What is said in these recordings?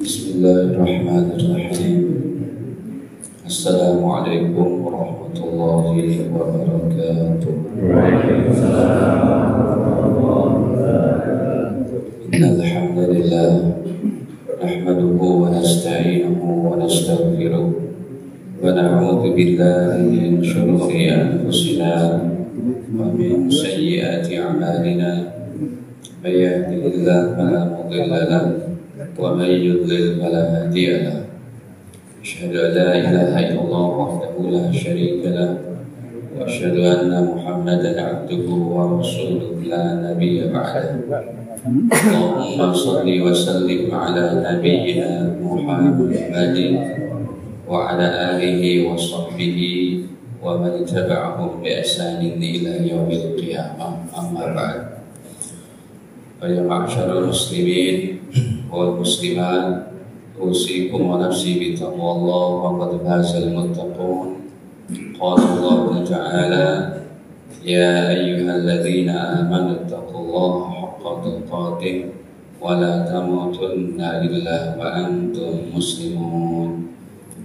Bismillahirrahmanirrahim. Assalamualaikum warahmatullahi wabarakatuh. Innal hamdalillah nahmaduhu wa nasta'inuhu wa nastaghfiruh wa na'udzu billahi min shururi anfusina wa min sayyiati a'malina. May yahdihillahu fala mudilla lahu wa may yudlil fala hadiya lahu. Asyhadu an la ilaha illallah wahdahu la syarika lahu wa asyhadu anna Muhammadan abduhu wa rasuluhu la nabiyya ba'dahu. Allahumma shalli wa sallim ala nabiyyina Muhammadin wa ala alihi wa sahbihi wa man tabi'ahum bi ihsanin ila yaumil qiyamah. Amma ba'd. Ya ma'syarul muslimin wal muslimat, usikum wa nafsi bi taqwallah wa qad fazal muttaqun. Qala Allah ta'ala ya ayyuhalladzina amanu taqullaha haqqa tuqatih wa la tamutunna illa wa antum muslimun.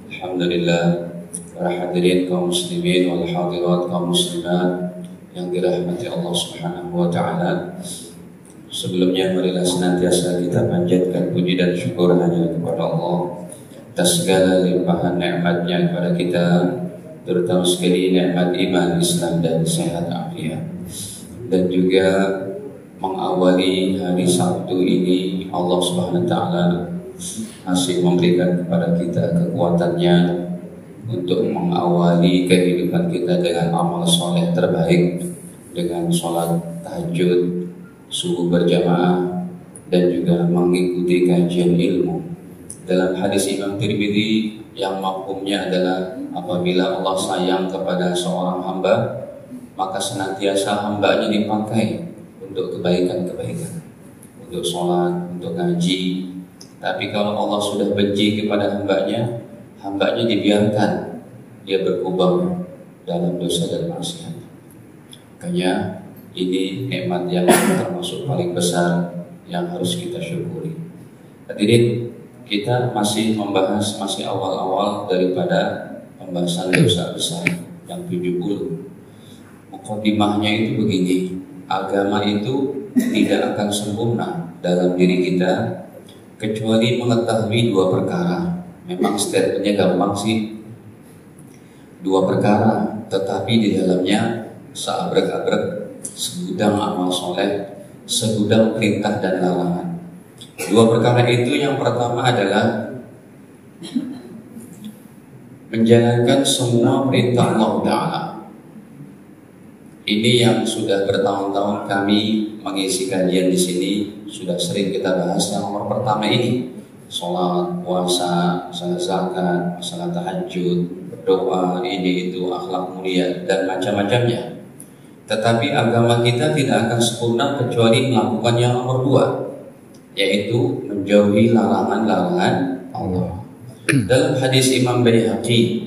Alhamdulillah, para hadirin kaum muslimin wal hadirat kaum muslimat yang dirahmati Allah Subhanahu wa taala. Sebelumnya marilah senantiasa kita panjatkan puji dan syukur hanya kepada Allah atas segala limpahan nikmat-Nya kepada kita, terutama sekali nikmat iman, Islam dan sehat afiat. Dan juga mengawali hari Sabtu ini Allah Subhanahu wa taala masih memberikan kepada kita kekuatannya untuk mengawali kehidupan kita dengan amal soleh terbaik, dengan sholat tahajud, subuh berjamaah, dan juga mengikuti kajian ilmu. Dalam hadis Imam Tirmidzi yang mafhumnya adalah apabila Allah sayang kepada seorang hamba, maka senantiasa hambanya dipakai untuk kebaikan-kebaikan, untuk sholat, untuk ngaji. Tapi kalau Allah sudah benci kepada hambanya, hambanya dibiarkan dia berkubang dalam dosa dan maksiat. Makanya ini nikmat yang termasuk paling besar yang harus kita syukuri. Hadirin, kita masih membahas, masih awal-awal daripada pembahasan dosa besar yang 70. Mukadimahnya itu begini, agama itu tidak akan sempurna dalam diri kita kecuali mengetahui dua perkara. Memang statementnya gampang sih, dua perkara, tetapi di dalamnya seabrek-abrek, segudang amal soleh, segudang perintah dan larangan. Dua perkara itu, yang pertama adalah menjalankan semua perintah Allah Ta'ala. Ini yang sudah bertahun-tahun kami mengisi kajian di sini, sudah sering kita bahas. Yang nomor pertama ini, sholat, puasa, masalah zakat, masalah tahajud, berdoa, ini itu, akhlak mulia, dan macam-macamnya. Tetapi agama kita tidak akan sempurna kecuali melakukan yang nomor dua, yaitu menjauhi larangan-larangan Allah. Dalam hadis Imam Baihaqi,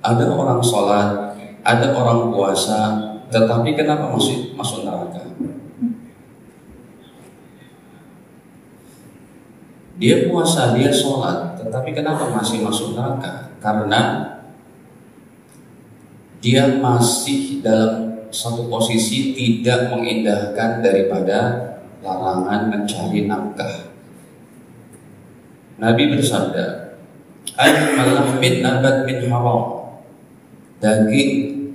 ada orang sholat, ada orang puasa, tetapi kenapa masuk neraka? Dia puasa, dia sholat, tetapi kenapa masih masuk neraka? Karena dia masih dalam satu posisi tidak mengindahkan daripada larangan mencari nafkah. Nabi bersabda, "Aymal lahmin nabat min haram." Daging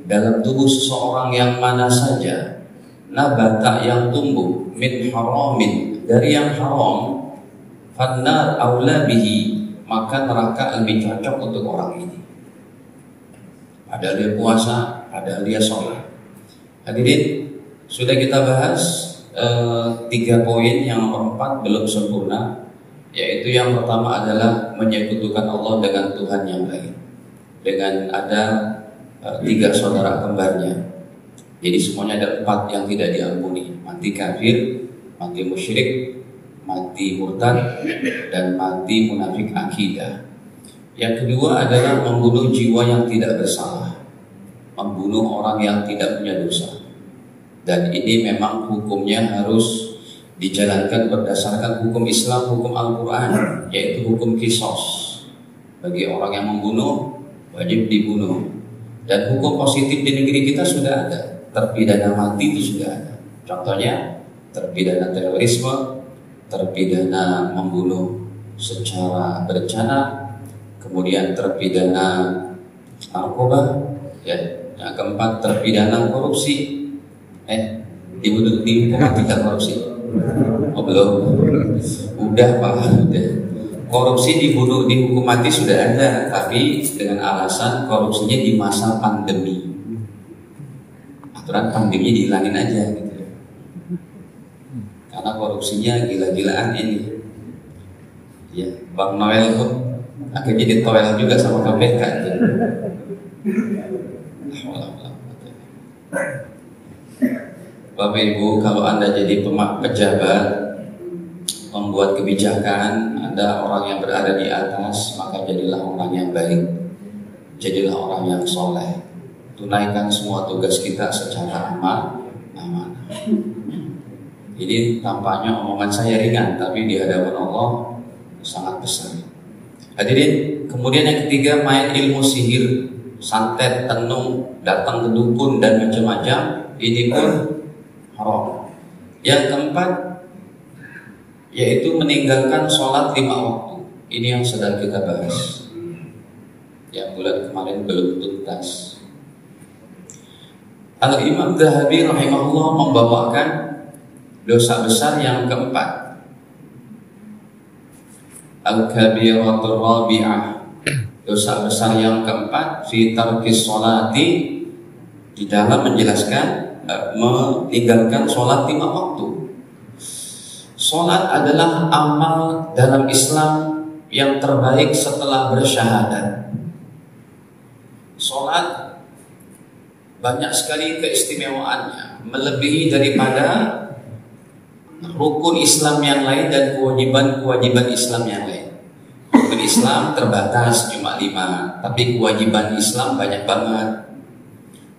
dalam tubuh seseorang yang mana saja nabata yang tumbuh min haramin dari yang haram, fannar aula bihi, maka neraka lebih cocok untuk orang ini. Padahal dia puasa, padahal dia sholat. Hadirin, sudah kita bahas 3 poin. Yang nomor 4 belum sempurna, yaitu yang pertama adalah menyekutukan Allah dengan Tuhan yang lain, dengan ada 3 saudara kembarnya. Jadi semuanya ada 4 yang tidak diampuni: mati kafir, mati musyrik, mati murtad, dan mati munafik akidah. Yang kedua adalah membunuh jiwa yang tidak bersalah, membunuh orang yang tidak punya dosa. Dan ini memang hukumnya harus dijalankan berdasarkan hukum Islam, hukum Al-Quran, yaitu hukum qisas. Bagi orang yang membunuh, wajib dibunuh. Dan hukum positif di negeri kita sudah ada, terpidana mati itu sudah ada. Contohnya terpidana terorisme, terpidana membunuh secara berencana, kemudian terpidana narkoba, ya. Yang keempat terpidana korupsi. Dibunuh mati tidak korupsi? Oh belum. Udah Pak, udah. Korupsi dihukum mati sudah ada, tapi dengan alasan korupsinya di masa pandemi. Aturan pandemi dihilangin aja gitu. Karena korupsinya gila-gilaan ini. Ya, Bang Noel pun akhirnya ditoel juga sama KPK. Bapak Ibu, kalau Anda jadi pejabat, membuat kebijakan, Anda orang yang berada di atas, maka jadilah orang yang baik, jadilah orang yang soleh. Tunaikan semua tugas kita secara amanah. Ini tampaknya omongan saya ringan, tapi di hadapan Allah sangat besar. Hadirin, kemudian yang ketiga, main ilmu sihir, santet, tenung, datang ke dukun dan macam-macam, ini pun haram. Yang keempat, yaitu meninggalkan sholat 5 waktu. Ini yang sedang kita bahas, yang bulan kemarin belum tuntas. Al-Imam Dzahabi rahimahullah membawakan dosa besar yang keempat, al-kabiratul rabi'ah, dosa besar yang keempat, fi tarkis sholati, di dalam menjelaskan meninggalkan sholat 5 waktu. Sholat adalah amal dalam Islam yang terbaik setelah bersyahadat. Sholat banyak sekali keistimewaannya, melebihi daripada rukun Islam yang lain dan kewajiban-kewajiban Islam yang lain. Rukun Islam terbatas cuma 5, tapi kewajiban Islam banyak banget.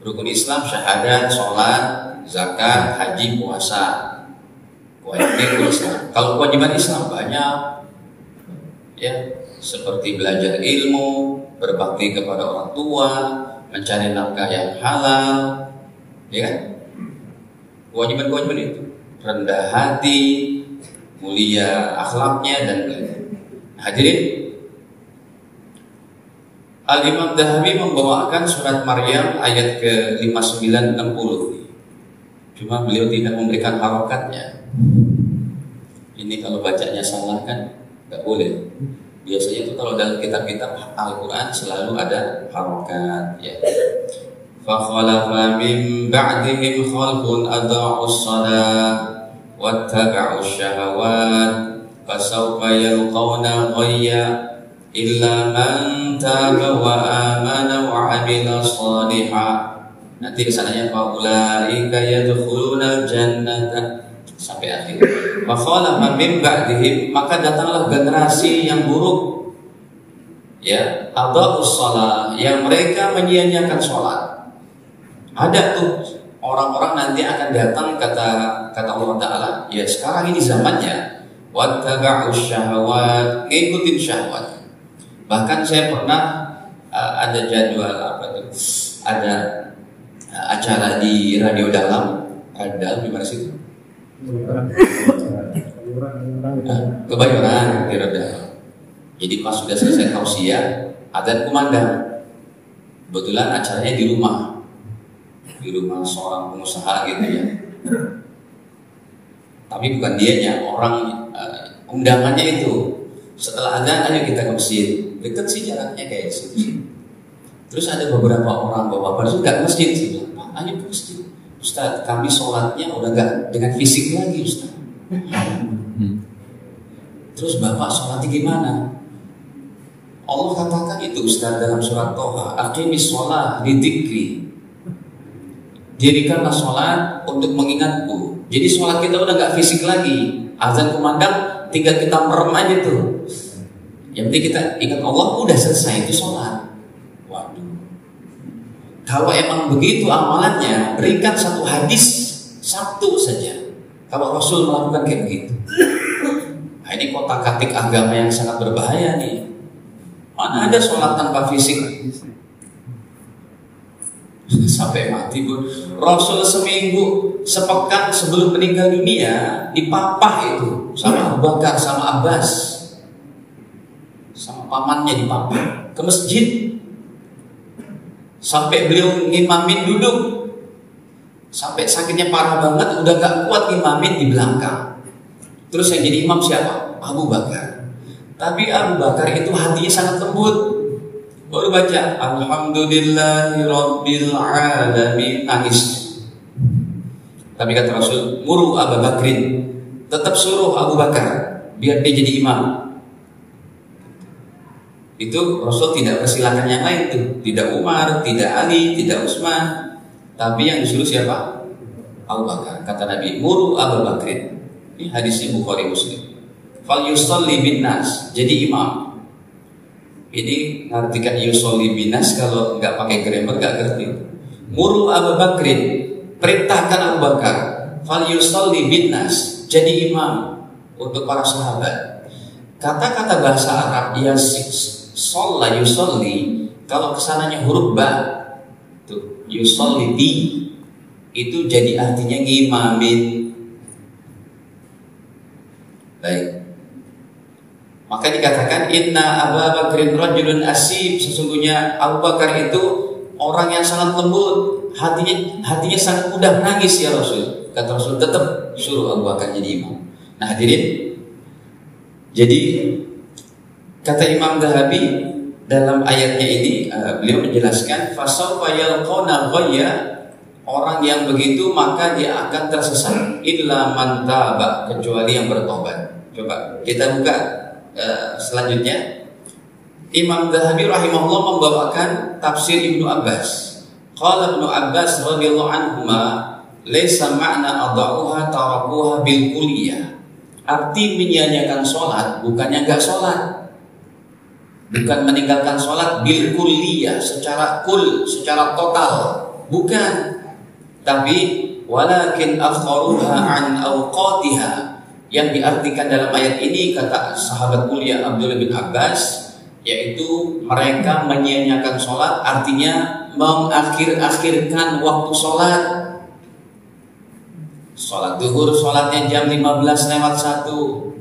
Rukun Islam syahadat, sholat, zakat, haji, puasa. Kewajiban Islam. Kalau kewajiban Islam banyak, ya, seperti belajar ilmu, berbakti kepada orang tua, mencari nafkah yang halal, ya kan? Kewajiban-kewajiban itu, rendah hati, mulia akhlaknya dan lain-lain. Hadirin, Al-Imam Dzahabi membawakan surat Maryam ayat ke-59-60. Cuma beliau tidak memberikan harokatnya. Ini kalau bacanya salah kan nggak boleh. Biasanya itu kalau dalam kitab-kitab Al-Quran selalu ada harokat, ya. فَخَلَفَ مِنْ بَعْدِهِمْ خَلْفٌ أَضَاعُوا الصَّلَاةَ وَاتَّبَعُوا الشَّهَوَاتِ فَسَوْفَ يَلْقَوْنَ غَيًّا إِلَّا مَنْ تَابَ وَآمَنَ وَعَمِلَ صَالِحًا. Nanti kesananya فَأُولَٰئِكَ يَدْخُلُونَ الْجَنَّةَ sampai akhir. وَخَلَفَ مِنْ بَعْدِهِمْ, maka datanglah generasi yang buruk, ya, adha'us shalah, yang mereka menyia-nyiakan sholat. Ada tuh orang-orang nanti akan datang, kata Allah Ta'ala, ya sekarang ini zamannya, wattaba'us syahawat, ngikutin syahwat. Bahkan saya pernah ada jadwal ada acara di radio dalam, gimana sih? Kebayoran di radio dalam. Jadi pas sudah selesai tausiah, adzan kumandang. Kebetulan acaranya di rumah seorang pengusaha gitu ya. Tapi bukan dianya, orang undangannya itu. Setelah adzan, ayo kita ke masjid. Dekat sih jaraknya kayak situ. Terus ada beberapa orang bapak-bapak itu nggak ke masjid sih, Pak, ayo ke masjid. Ustaz, kami sholatnya udah nggak dengan fisik lagi, Ustaz. Terus bapak sholatnya gimana? Allah katakan itu, Ustaz, dalam surat Toha, aqimis sholat lidzikri. Dirikanlah sholat untuk mengingatku. Jadi sholat kita udah nggak fisik lagi. Azan kumandang, tinggal kita merem aja tuh. Yang penting kita ingat Allah, udah selesai itu sholat. Waduh. Kalau emang begitu amalannya, berikan satu hadis, satu saja. Kalau Rasul melakukan kayak begitu. Nah, ini kotak-katik agama yang sangat berbahaya nih. Mana ada sholat tanpa fisik? Sampai mati pun. Rasul seminggu, sepekan sebelum meninggal dunia dipapah itu sama Abu Bakar, sama Abbas, sama pamannya dipapah ke masjid. Sampai beliau ngimamin duduk, sampai sakitnya parah banget, udah gak kuat ngimamin di belakang. Terus yang jadi imam siapa? Abu Bakar. Tapi Abu Bakar itu hatinya sangat lembut. Baru baca Alhamdulillahirabbil alamin, nangis. Tapi kata Rasul, muru Abu Bakrin, tetap suruh Abu Bakar biar dia jadi imam. Itu Rasul tidak persilakan yang lain tuh, tidak Umar, tidak Ali, tidak Utsman, tapi yang disuruh siapa? Abu Bakar. Kata Nabi, muru Abu Bakrin. Ini hadisnya Bukhari Muslim. Fal yusalli bin nas, jadi imam. Ini ngartikan yusolli binas, kalau nggak pakai grammar nggak ngerti. Muru Abu Bakrin, perintahkan Abu Bakar. Fal yusolli binas, jadi imam untuk para sahabat. Kata-kata bahasa Arab ya sholla yusolli, kalau kesananya huruf ba, tuh yusolli bi, itu jadi artinya ngimamin. Baik. Maka dikatakan inna Abu Bakrin rajulun asib, sesungguhnya Abu Bakar itu orang yang sangat lembut, hatinya sangat mudah menangis ya Rasul. Kata Rasul, tetap suruh Abu Bakar jadi imam. Nah hadirin, jadi kata Imam Dhahabi dalam ayatnya ini, beliau menjelaskan fasawfa yalqawna ghayya, orang yang begitu maka dia akan tersesat, illa man taba, kecuali yang bertobat. Coba kita buka selanjutnya. Imam Dhahabi rahimahullah membawakan tafsir Ibnu Abbas. Qala Ibnu Abbas radhiyallahu anhuma, laisa ma'na adauha tarakuha bil kulliyah. Arti menyia-nyiakan sholat bukannya enggak sholat, bukan meninggalkan sholat bil kulliyah, secara total, bukan. Tapi walakin akharuha an awqatiha, yang diartikan dalam ayat ini kata sahabat mulia Abdullah bin Abbas, yaitu mereka menyia-nyiakan sholat, artinya mengakhir-akhirkan waktu sholat. Sholat duhur sholatnya jam 15:01,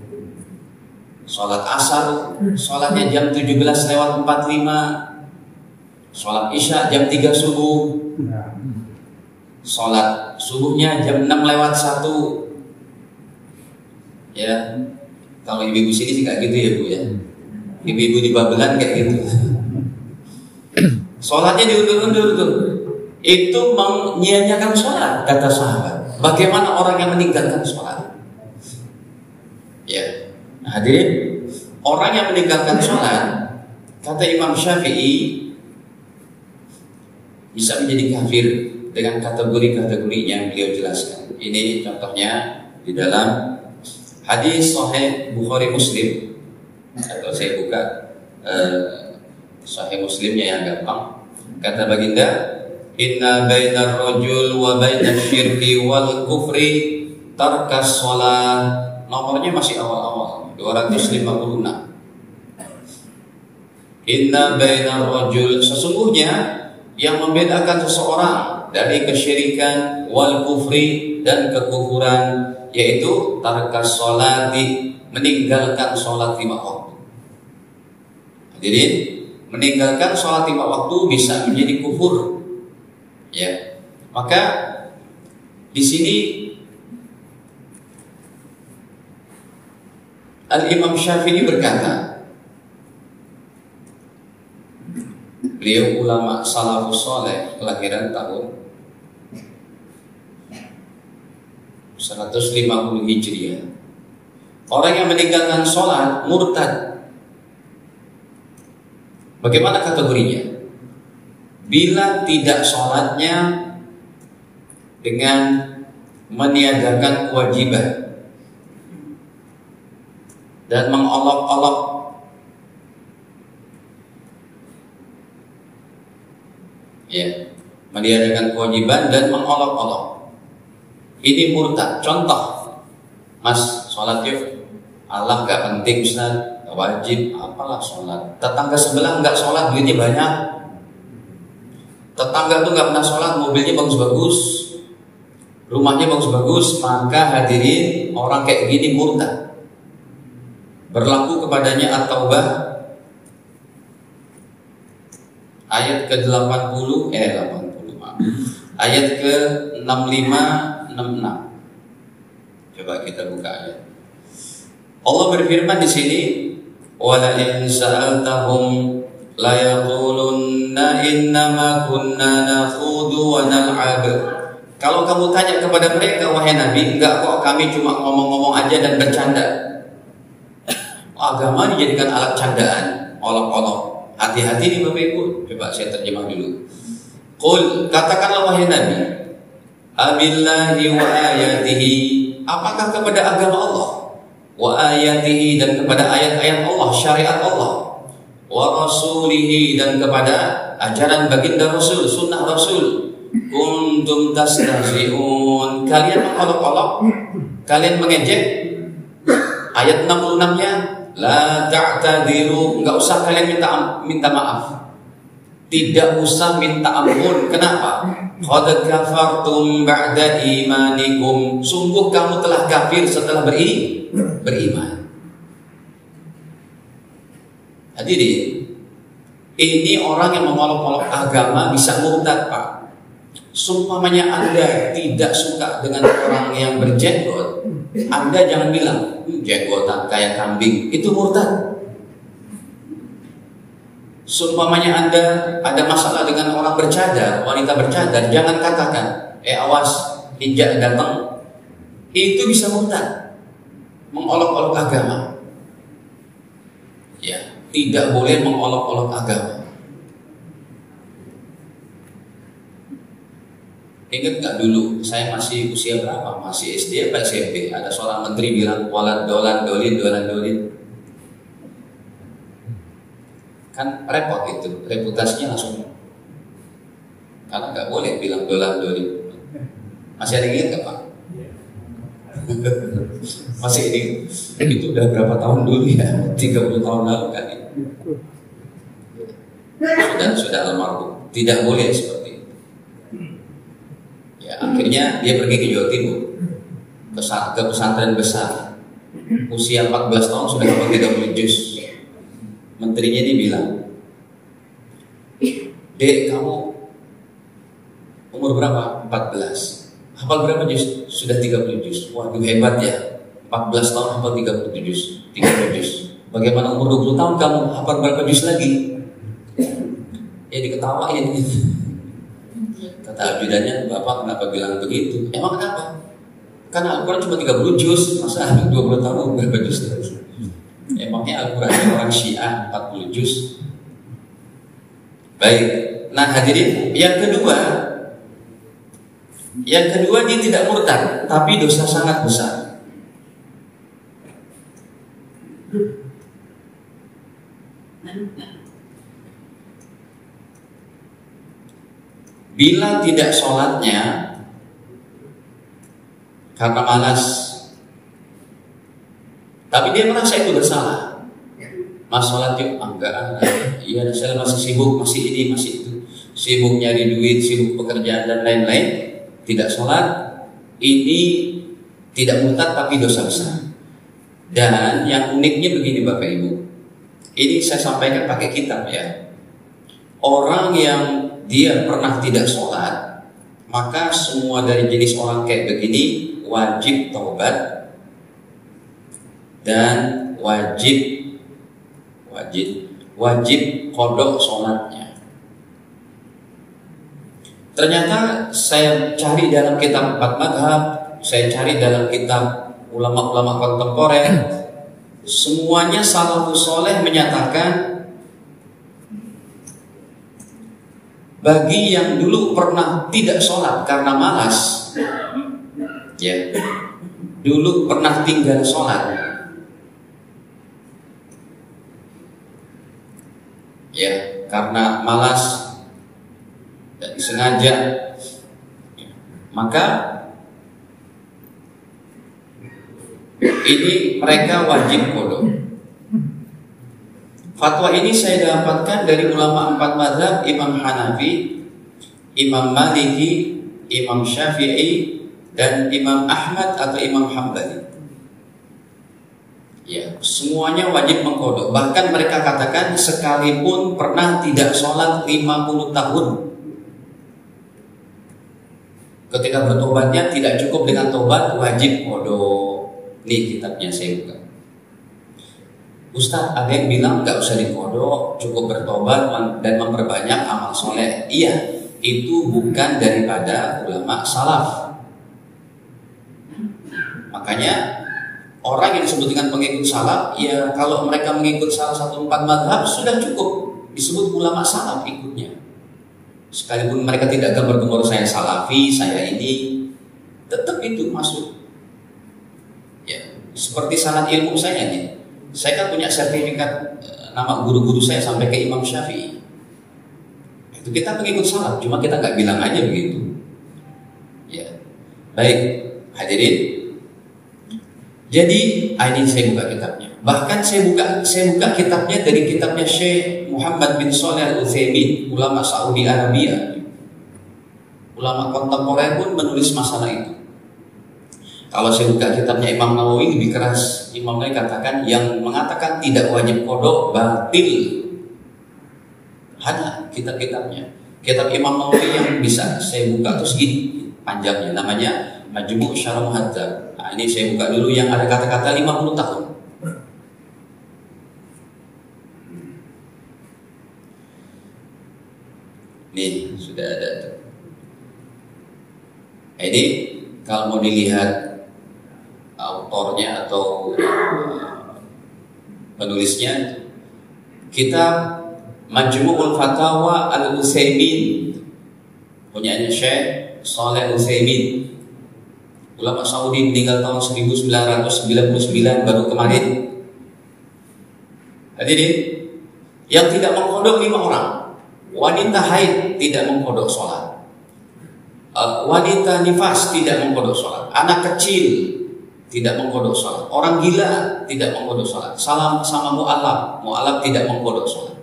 sholat asar sholatnya jam 17:45, sholat isya jam 3 subuh, sholat subuhnya jam 6:01. Ya, kalau ibu-ibu sini sih kayak gitu ya Bu ya. Ibu-ibu di Babelan kayak gitu. Sholatnya diundur-undur tuh. Itu menyia-nyiakan sholat, kata sahabat. Bagaimana orang yang meninggalkan sholat? Ya, hadirin, orang yang meninggalkan sholat, kata Imam Syafi'i, bisa menjadi kafir dengan kategori-kategori yang beliau jelaskan. Ini contohnya di dalam hadis Sahih Bukhari Muslim, atau saya buka Sahih Muslimnya yang gampang. Kata baginda, inna bainar rajul wa bainash syirki wal kufri tarkas shalah. Nomornya masih awal-awal, 256. Inna bainar rajul, sesungguhnya yang membedakan seseorang dari kesyirikan, wal kufri, dan kekufuran, yaitu tarkas sholati, meninggalkan sholat 5 waktu. Jadi meninggalkan sholat 5 waktu bisa menjadi kufur. Ya, maka di sini Al-Imam Syafi'i berkata, beliau ulama salafus saleh kelahiran tahun 150 Hijriah. Orang yang meninggalkan sholat murtad. Bagaimana kategorinya? Bila tidak sholatnya dengan meniadakan kewajiban dan mengolok-olok meniadakan kewajiban dan mengolok-olok, ini murtad. Contoh, Mas, sholat yuk. Allah gak penting Ustaz, gak wajib, apalah sholat. Tetangga sebelah gak sholat, duitnya banyak. Tetangga tuh gak pernah sholat, mobilnya bagus-bagus, rumahnya bagus-bagus. Maka hadirin, orang kayak gini murtad. Berlaku kepadanya At-Taubah ayat ke-80, ayat ke-65-66. Coba kita buka ayat. Allah berfirman di sini, "Wala in sa'altahum la yaqulunna innama kunna nakhudhu wa nal'ab." Kalau kamu tanya kepada mereka, wahai Nabi, enggak kok, kami cuma ngomong-ngomong aja dan bercanda. Agama dijadikan alat candaan, olok-olok. Hati-hati nih Bapak Ibu. Coba saya terjemah dulu. Qul, katakanlah wahai Nabi, abillahi wa ayatihi, apakah kepada agama Allah, wa ayatihi, dan kepada ayat-ayat Allah, syariat Allah, wa rasulihi, dan kepada ajaran baginda Rasul, sunnah Rasul, kuntum tastahzi'un, kalian mengolok-olok, kalian mengejek. Ayat 66-nya, la ta'tadiru, enggak usah kalian minta maaf, tidak usah minta ampun. Kenapa? Qad kafartum ba'da imanikum, sungguh kamu telah kafir setelah beriman. Hadirin, ini orang yang mengolok-olok agama bisa murtad, Pak. Sumpamanya Anda tidak suka dengan orang yang berjenggot, Anda jangan bilang jenggotan kayak kambing, itu murtad. Sumpamanya Anda ada masalah dengan orang bercadar, wanita bercadar, jangan katakan, awas, injak datang. Itu bisa murtad, mengolok-olok agama. Ya, tidak boleh mengolok-olok agama. Ingat nggak dulu, saya masih usia berapa? Masih SD atau SMP? Ada seorang menteri bilang, walan dolan dolin. Kan repot itu, reputasinya langsung. Karena nggak boleh bilang dolan dolin. Masih ada yang ingat nggak Pak? Masih ini, itu udah berapa tahun dulu ya? 30 tahun lalu kan ini. Sudah almarhum. Tidak boleh seperti itu. Ya, akhirnya dia pergi ke Jawa Timur, ke pesantren besar. Usia 14 tahun sudah hafal 30 juz. Menterinya ini bilang, "Dek, kamu umur berapa?" 14. Hafal berapa juz? Sudah 30 juz. Waduh, hebat ya. 14 tahun hafal 30 juz. Bagaimana umur 20 tahun kamu hafal berapa juz lagi? Ya diketawain. Kata ajudannya, "Bapak kenapa bilang begitu?" "Emang kenapa?" "Karena Al-Quran cuma 30 juz, masa 20 tahun berapa juz?" Emangnya Al-Quran orang Syiah 40 juz. Baik. Nah hadirin, yang kedua dia tidak murtad, tapi dosa sangat besar. Bila tidak sholatnya karena malas, tapi dia merasa itu bersalah. "Mas, sholat yuk." "Enggak, iya saya masih sibuk, masih ini, masih itu." sibuk nyari duit, sibuk pekerjaan dan lain-lain, tidak sholat, ini tidak murtad tapi dosa besar. Dan yang uniknya begini Bapak Ibu, ini saya sampaikan pakai kitab ya. Orang yang dia pernah tidak sholat, maka semua dari jenis orang kayak begini wajib taubat dan wajib qodok sholatnya. Ternyata saya cari dalam kitab 4 mazhab, saya cari dalam kitab ulama-ulama kontemporer, semuanya salafus soleh menyatakan bagi yang dulu pernah tidak sholat karena malas, ya, dulu pernah tinggal sholat, ya, karena malas dan disengaja, maka ini mereka wajib qodok. Fatwa ini saya dapatkan dari ulama 4 mazhab, Imam Hanafi, Imam Maliki, Imam Syafi'i, dan Imam Ahmad atau Imam Hambali. Ya, semuanya wajib mengqodok. Bahkan mereka katakan sekalipun pernah tidak sholat 50 tahun, ketika bertobatnya tidak cukup dengan tobat, wajib qodok. Nih kitabnya saya buka. Ustaz, ada yang bilang nggak usah diqodok, cukup bertobat dan memperbanyak amal soleh. Iya, itu bukan daripada ulama salaf. Makanya orang yang disebut dengan pengikut salaf, ya kalau mereka mengikut salah satu 4 mazhab sudah cukup disebut ulama salaf ikutnya. Sekalipun mereka tidak gembar-gembor saya salafi, saya ini, tetap itu masuk. Ya, seperti sanad ilmu saya nih. Saya kan punya sertifikat nama guru-guru saya sampai ke Imam Syafi'i. Itu kita pengikut salaf, cuma kita nggak bilang aja begitu. Ya, baik hadirin. Jadi ini saya buka kitabnya. Bahkan saya buka kitabnya dari kitabnya Syekh Muhammad bin Shalih Al-Utsaimin, ulama Saudi Arabia. Ulama kontemporer pun menulis masalah itu. Kalau saya buka kitabnya Imam Nawawi lebih keras. Imam Nawawi katakan yang mengatakan tidak wajib qodok batil. Ada kitab-kitabnya. Kitab Imam Nawawi yang bisa saya buka terus gini panjangnya, namanya Majmu' Syarah Muhadzab. Nah, ini saya buka dulu yang ada kata-kata 50 tahun. Nih sudah ada. Ini kalau mau dilihat autornya atau penulisnya, kitab Majmu'ul Fatawa Al-Utsaimin, punyanya Syekh Shalih Al-Utsaimin, ulama Saudi, meninggal tahun 1999 baru kemarin. Hadirin, yang tidak mengqodok 5 orang. Wanita haid tidak mengqodok sholat, wanita nifas tidak mengqodok sholat, anak kecil tidak mengqodok sholat, orang gila tidak mengqodok sholat, sama mu'alaf tidak mengqodok sholat.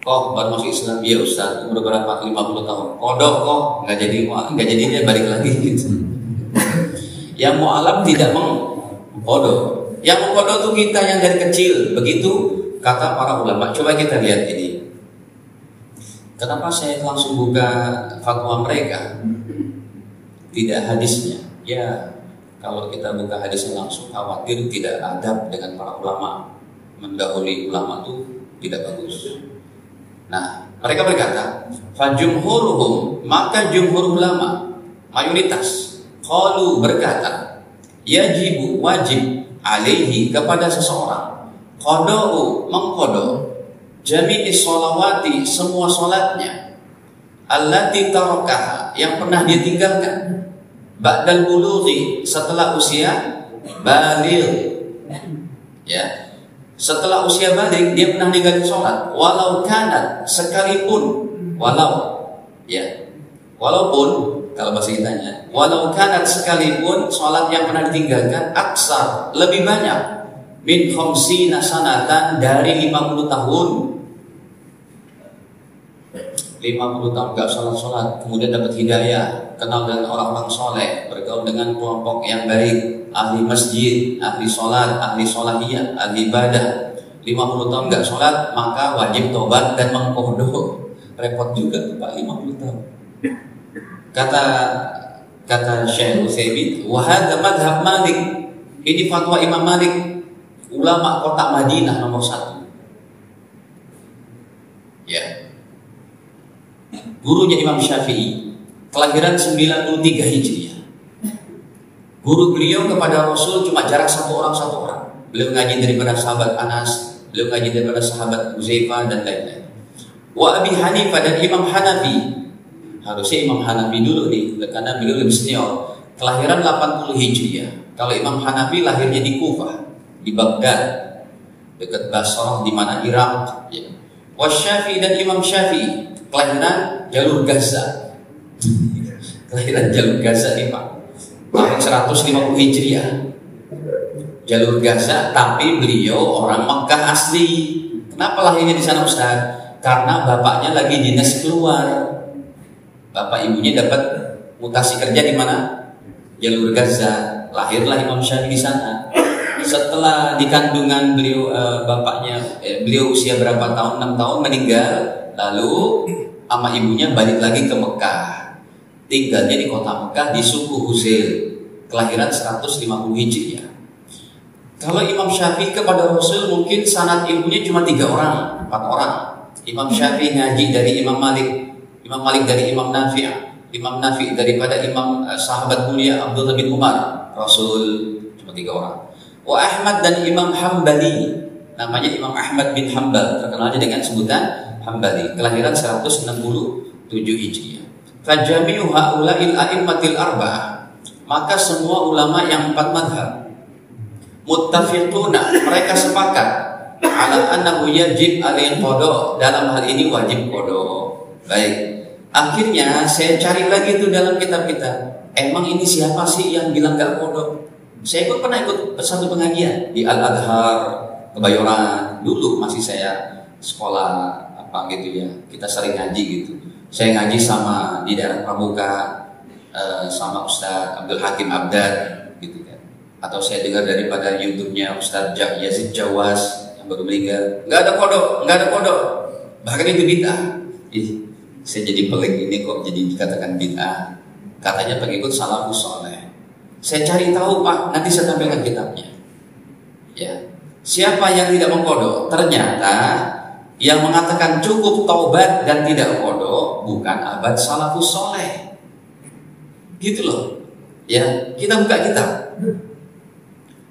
Kok baru masuk Islam? Iya Ustaz, umur berapa? 50 tahun. Qodok kok nggak jadi dia balik lagi gitu. Yang mu'alaf tidak mengqodok. Yang mengqodok itu kita yang dari kecil. Begitu kata para ulama. Coba kita lihat ini. Kenapa saya langsung buka fatwa mereka? Tidak hadisnya. Ya, kalau kita buka hadisnya langsung khawatir tidak adab dengan para ulama. Mendahului ulama itu tidak bagus. Nah, mereka berkata, fajumhuruhum, maka jumhur ulama, mayoritas, qalu berkata, yajibu wajib alaihi kepada seseorang, qada'u mengqada jami'i sholawati semua sholatnya, allati tarakaha yang pernah dia tinggalkan, ba'dal bulughi setelah usia baligh, ya, setelah usia balik dia pernah ninggalin sholat, walau kanat sekalipun, walaupun kalau bahasa kitanya, walau kanat sekalipun sholat yang pernah ditinggalkan aksar lebih banyak min khamsina sanatan dari 50 tahun. 50 50 tahun gak sholat, kemudian dapat hidayah, kenal dengan orang-orang soleh, bergaul dengan kelompok yang baik, ahli masjid, ahli sholat, ahli sholahiyah, ahli ibadah. 50 tahun gak sholat, maka wajib tobat dan mengkodok. Repot juga tuh Pak, 50 tahun. Kata Syekh Utsaimin, wa hadza madhab Malik. Ini fatwa Imam Malik, ulama kota Madinah nomor 1. Ya. Gurunya Imam Syafi'i, kelahiran 93 Hijriah. Guru beliau kepada Rasul cuma jarak satu orang. Beliau ngaji daripada sahabat Anas, beliau ngaji daripada sahabat Uzaifah dan lain-lain. Wa Abi Hanifah dan Imam Hanafi. Harusnya Imam Hanafi dulu nih, karena beliau lebih senior. Kelahiran 80 Hijriah. Kalau Imam Hanafi lahirnya di Kufah, di Baghdad, dekat Basrah di mana Irak. Ya. Wa Syafi'i dan Imam Syafi'i, kelahiran jalur Gaza. Kelahiran jalur Gaza nih Pak, tahun 150 Hijriah. Jalur Gaza, tapi beliau orang Mekah asli. Kenapa lahirnya di sana Ustaz? Karena bapaknya lagi dinas keluar. Bapak ibunya dapat mutasi kerja di mana? Jalur Gaza. Lahirlah Imam Syafi'i di sana. Setelah di kandungan beliau, bapaknya, beliau usia berapa tahun? 6 tahun meninggal. Lalu sama ibunya balik lagi ke Mekah. Tinggalnya di kota Mekah di suku Huzail. Kelahiran 150 Hijriah. Kalau Imam Syafi'i kepada Rasul mungkin sanad ilmunya cuma 3 orang, 4 orang. Imam Syafi'i ngaji dari Imam Malik, Imam Malik dari Imam Nafi', Imam Nafi' daripada Imam sahabat mulia Abdullah bin Umar. Rasul cuma 3 orang. Wa Ahmad dan Imam Hambali, namanya Imam Ahmad bin Hambal, terkenalnya dengan sebutan Hambali. Kelahiran 167 Hijriah. Fajami'u haula'il a'immatil arba'ah. Maka semua ulama yang 4 madhab muttafiquna, mereka sepakat ala annahu yajib alaihi qada, dalam hal ini wajib qada. Baik. Akhirnya saya cari lagi tuh dalam kitab-kitab. Emang ini siapa sih yang bilang gak qada? Saya pernah ikut satu pengajian di Al-Adhar Kebayoran. Dulu masih saya sekolah apa gitu ya. Kita sering ngaji gitu. Saya ngaji sama di daerah Pramuka sama Ustadz Abdul Hakim Abdad gitu kan. Atau saya dengar daripada YouTube-nya Ustadz Yazid Jawas yang baru meninggal. Nggak ada kodok. Bahkan itu bid'ah. Saya jadi pelik ini kok jadi dikatakan bid'ah. Katanya pengikut salafus saleh. Saya cari tahu Pak, nanti saya tampilkan kitabnya. Ya, siapa yang tidak mengkodok? Ternyata yang mengatakan cukup taubat dan tidak kodok bukan abad salafus saleh. Gitu loh. Ya, kita buka kitab.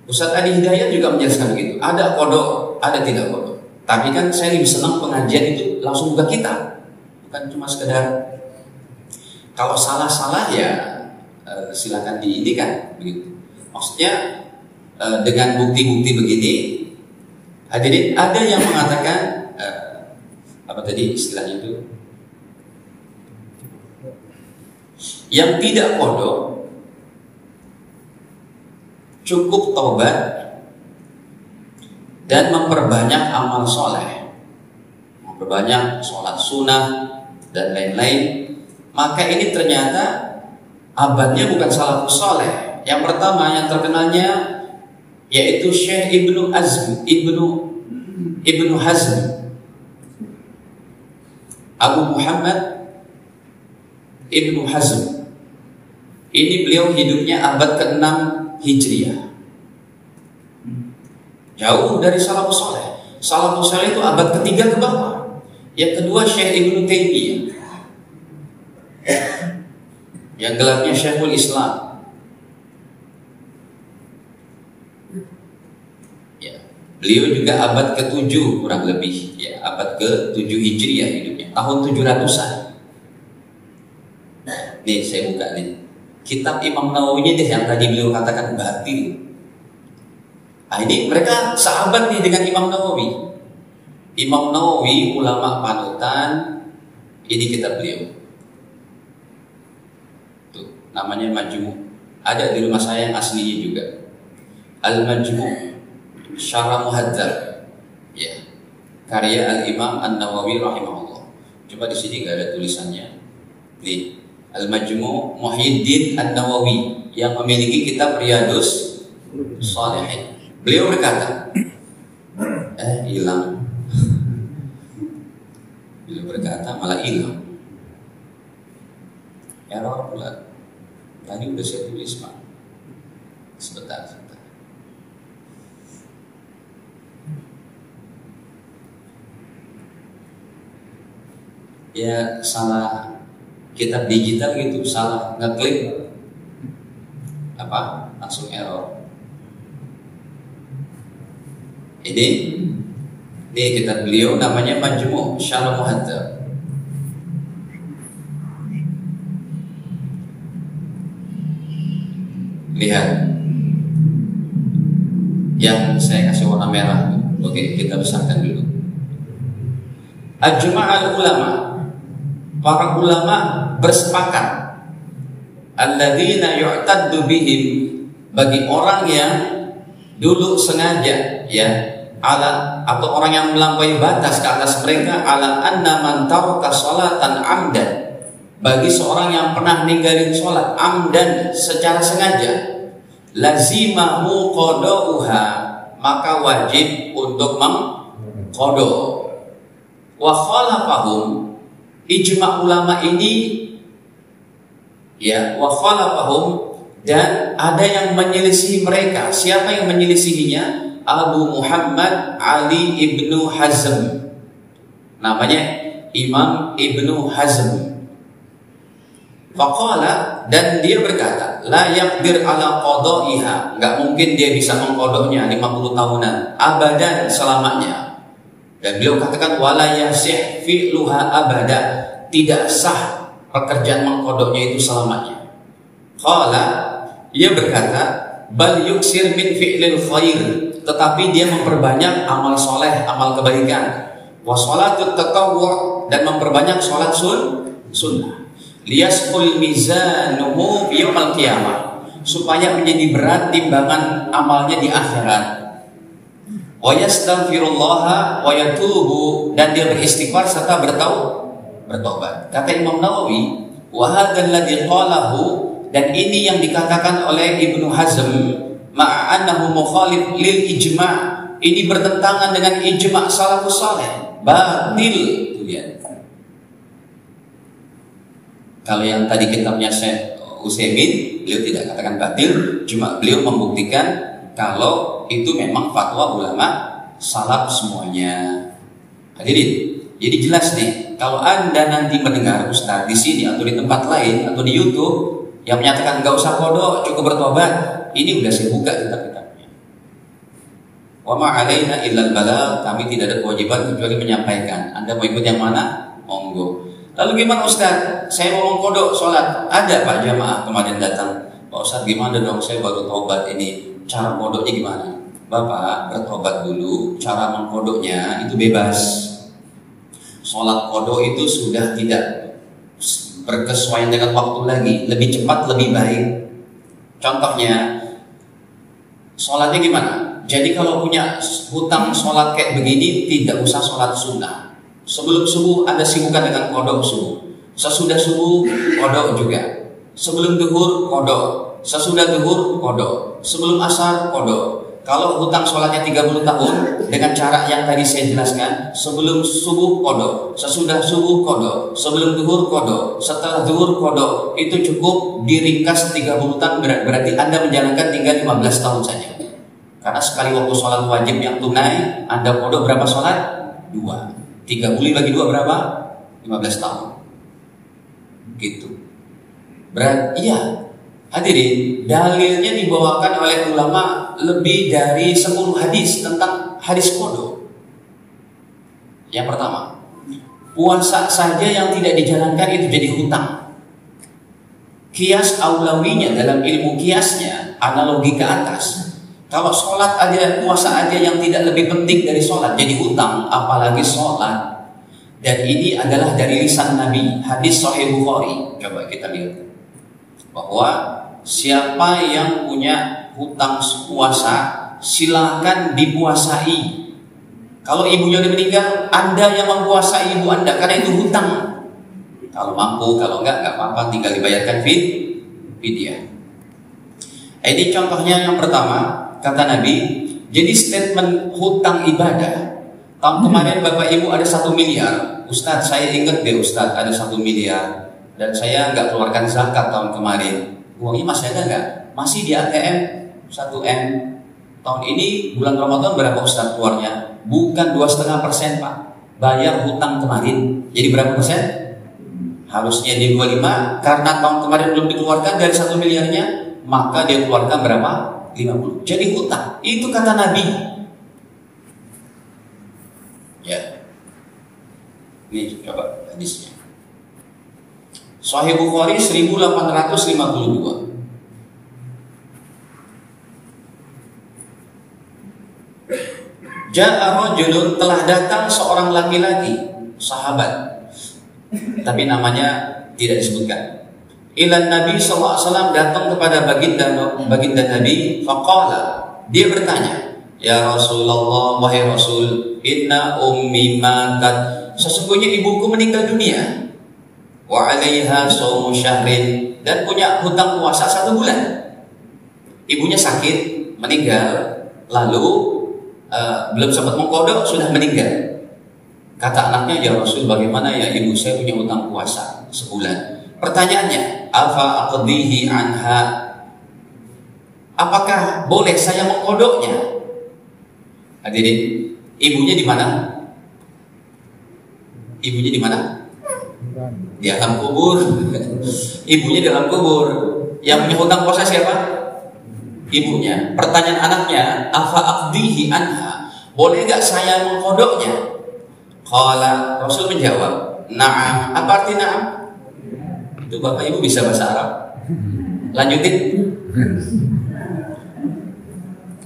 Ustaz Adi Hidayat juga menjelaskan begitu. Ada kodok, ada tidak kodok. Tapi kan saya lebih senang pengajian itu langsung buka kitab, bukan cuma sekedar kalau salah ya silakan diindikan begitu. Maksudnya dengan bukti-bukti begini, hadirin, ada yang mengatakan apa tadi istilahnya itu, yang tidak kodok cukup taubat dan memperbanyak amal soleh, memperbanyak sholat sunnah dan lain-lain, maka ini ternyata abadnya bukan salafus soleh. Yang pertama yang terkenalnya yaitu Syekh Ibnu Hazm, Abu Muhammad Ibnu Hazm. Ini beliau hidupnya abad ke-6 Hijriah. Jauh dari salafus soleh. Salafus soleh itu abad ke-3 ke bawah. Yang kedua Syekh Ibnu Taimiyah, yang gelarnya Syekhul Islam. Ya, beliau juga abad ke-7 kurang lebih, ya, abad ke-7 Hijriah hidupnya, tahun 700-an. Nih saya buka nih kitab Imam Nawawi deh yang tadi beliau katakan batil. Nah, ini mereka sahabat nih dengan Imam Nawawi. Imam Nawawi ulama panutan, ini kitab beliau. Tuh, namanya Majmu'. Ada di rumah saya yang aslinya juga. Al-Majmu' Syarah Muhadzab. Ya. Karya Al-Imam An-Nawawi rahimahullah. Coba di sini nggak ada tulisannya. Nih, Al-Majmu' Muhyiddin An-Nawawi yang memiliki kitab Riyadhus Shalihin. Beliau berkata, hilang. Beliau berkata malah hilang. Error pula. Tadi udah saya tulis, Pak. Sebentar. Ya salah kitab digital gitu, salah ngeklik langsung error. Ini kitab beliau namanya Majmu' Syarh Muhadzab. Lihat yang saya kasih warna merah. Oke, kita besarkan dulu. Ajma'al ulama, para ulama bersepakat, alladzina yu'taddu bihim, bagi orang yang dulu sengaja atau orang yang melampaui batas ke atas mereka, ala anna man taraka sholatan amdan, bagi seorang yang pernah ninggalin sholat amdan secara sengaja, lazimahu qada'uha, maka wajib untuk mengqada. Wa khalafahum, ijma' ulama ini wa khalafahum, dan ada yang menyelisih mereka. Siapa yang menyelisihinya? Abu Muhammad Ali ibnu Hazm, namanya Imam Ibnu Hazm. Faqala, dan dia berkata, la yaqdir ala qada'iha, enggak mungkin dia bisa mengqadanya 50 tahunan abadan, selamanya. Dan beliau katakan wala yasih fi'luha abada, tidak sah pekerjaan mengqadanya itu selamanya. Qala, ia berkata, bal yuksir min fi'lil khair, tetapi dia memperbanyak amal soleh, amal kebaikan. Wa sholatut tatawwu', dan memperbanyak sholat sunnah. Liyaskul mizanuhu yaumil qiyamah, supaya menjadi berat timbangan amalnya di akhirat. Wa yastaghfirullaha wa yatubu, dan dia beristighfar serta bertobat. Kata Imam Nawawi, wa hadzal ladzi qalahu, dan ini yang dikatakan oleh Ibnu Hazm, ma'annahu mukhalif lil ijma', ini bertentangan dengan ijma' salafus saleh, batil. Itu lihat. Kalau yang tadi kitabnya Syekh Utsaimin, beliau tidak katakan batil, cuma beliau membuktikan kalau itu memang fatwa ulama salaf semuanya. Hadirin, jadi jelas nih, kalau Anda nanti mendengar ustaz di sini atau di tempat lain atau di YouTube yang menyatakan nggak usah qada, cukup bertobat, ini udah saya buka kitab-kitabnya. Wa ma 'alaina illal balagh, kami tidak ada kewajiban kecuali menyampaikan. Anda mau ikut yang mana? Monggo. Lalu gimana Ustaz? Saya mau mengqada sholat. Ada Pak jamaah kemarin datang. Pak Ustaz gimana dong? Saya baru taubat ini. Cara qadanya gimana? Bapak bertobat dulu. Cara mengqadanya itu bebas. Sholat qada itu sudah tidak berkesesuaian dengan waktu lagi, lebih cepat, lebih baik. Contohnya, sholatnya gimana? Jadi kalau punya hutang sholat kayak begini, tidak usah sholat sunnah. Sebelum subuh Anda sibukkan dengan qada subuh. Sesudah subuh qada juga. Sebelum duhur qada. Sesudah duhur qada. Sebelum asar qada. Kalau hutang sholatnya 30 tahun dengan cara yang tadi saya jelaskan, sebelum subuh qada, sesudah subuh qada, sebelum duhur qada, setelah duhur qada, itu cukup diringkas 30 tahun, berarti Anda menjalankan tinggal 15 tahun saja. Karena sekali waktu sholat wajib yang tunai, Anda qada berapa sholat? 2. 30 bagi 2 berapa? 15 tahun. Gitu. Berarti iya. Hadirin, dalilnya dibawakan oleh ulama lebih dari 10 hadis tentang hadis qada. Yang pertama, puasa saja yang tidak dijalankan itu jadi hutang. Kias aulawinya dalam ilmu kiasnya, analogi ke atas. Kalau sholat aja, puasa aja yang tidak lebih penting dari sholat jadi hutang, apalagi sholat. Dan ini adalah dari lisan Nabi, hadis Sahih Bukhari. Coba kita lihat bahwa siapa yang punya hutang puasa, silakan dipuasai. Kalau ibunya udah meninggal, Anda yang mempuasai ibu Anda, karena itu hutang. Kalau mampu, kalau enggak apa-apa, tinggal dibayarkan fidyah. Ini contohnya yang pertama, kata Nabi. Jadi statement hutang ibadah. Tahun kemarin Bapak Ibu ada 1 miliar. Ustadz, saya ingat deh Ustadz ada 1 miliar. Dan saya nggak keluarkan zakat tahun kemarin. Uangnya masih ada nggak? Masih di ATM 1M. Tahun ini bulan Ramadan berapa Ustadz keluarnya? Bukan 2,5% Pak. Bayar hutang kemarin. Jadi berapa persen? Harusnya di 25. Karena tahun kemarin belum dikeluarkan dari 1 miliarnya, maka dia keluarkan berapa? 50. Jadi hutang. Itu kata Nabi. Ya. Ini coba hadisnya. Sahih Bukhari 1852. Ja'a rajulun, telah datang seorang laki-laki, sahabat, tapi namanya tidak disebutkan. Ilan Nabi SAW, datang kepada baginda Nabi. Faqala, dia bertanya, ya Rasulullah, wahai Rasul, inna ummi matat, sesungguhnya ibuku meninggal dunia. Wa alaiha shaumu syahrin, dan punya hutang puasa 1 bulan. Ibunya sakit, meninggal, lalu belum sempat mengkodok, sudah meninggal. Kata anaknya, ya Rasul, bagaimana ya ibu saya punya hutang puasa sebulan. Pertanyaannya, afa aqdihi anha, apakah boleh saya mengkodoknya? Hadirin, ibunya di mana? Ibunya di mana? Di alam kubur. Ibunya di alam kubur. Yang punya hutang puasa siapa? Ibunya. Pertanyaan anaknya, afa aqdihi anha, boleh gak saya mengkodoknya? Qala, Rasul menjawab, na'am. Apa arti na'am? Itu Bapak Ibu bisa bahasa Arab? Lanjutin.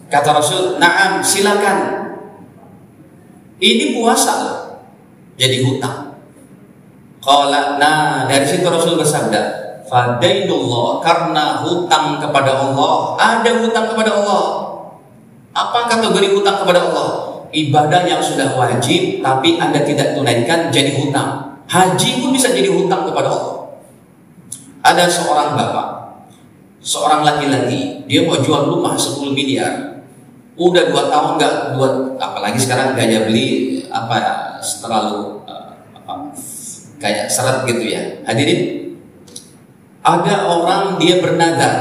Kata Rasul, na'am, silakan. Ini puasa loh, jadi hutang. Qala, nah dari situ Rasul bersabda, fadainullah, karena hutang kepada Allah. Ada hutang kepada Allah. Apa kategori hutang kepada Allah? Ibadah yang sudah wajib tapi Anda tidak tunaikan, jadi hutang. Haji pun bisa jadi hutang kepada Allah. Ada seorang bapak, seorang laki-laki, dia mau jual rumah 10 miliar. Udah 2 tahun nggak buat, apalagi sekarang gaya beli terlalu kayak seret gitu ya. Hadirin, ada orang dia bernadar,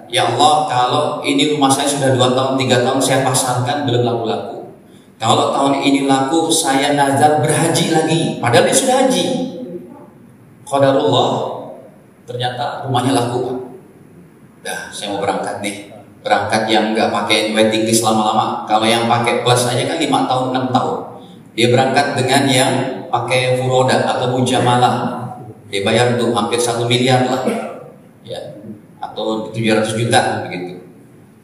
ya Allah, kalau ini rumah saya sudah 2 tahun, 3 tahun saya pasarkan belum laku-laku. Kalau tahun ini laku, saya nazar berhaji lagi. Padahal dia sudah haji. Qadarullah, ternyata rumahnya laku. Dah, saya mau berangkat nih. Berangkat yang nggak pakai waiting list lama-lama. Kalau yang pakai plus aja kan 5 tahun, 6 tahun. Dia berangkat dengan yang pakai furoda atau mujamalah. Dia bayar tuh hampir 1 miliar lah, ya, atau 700 juta begitu.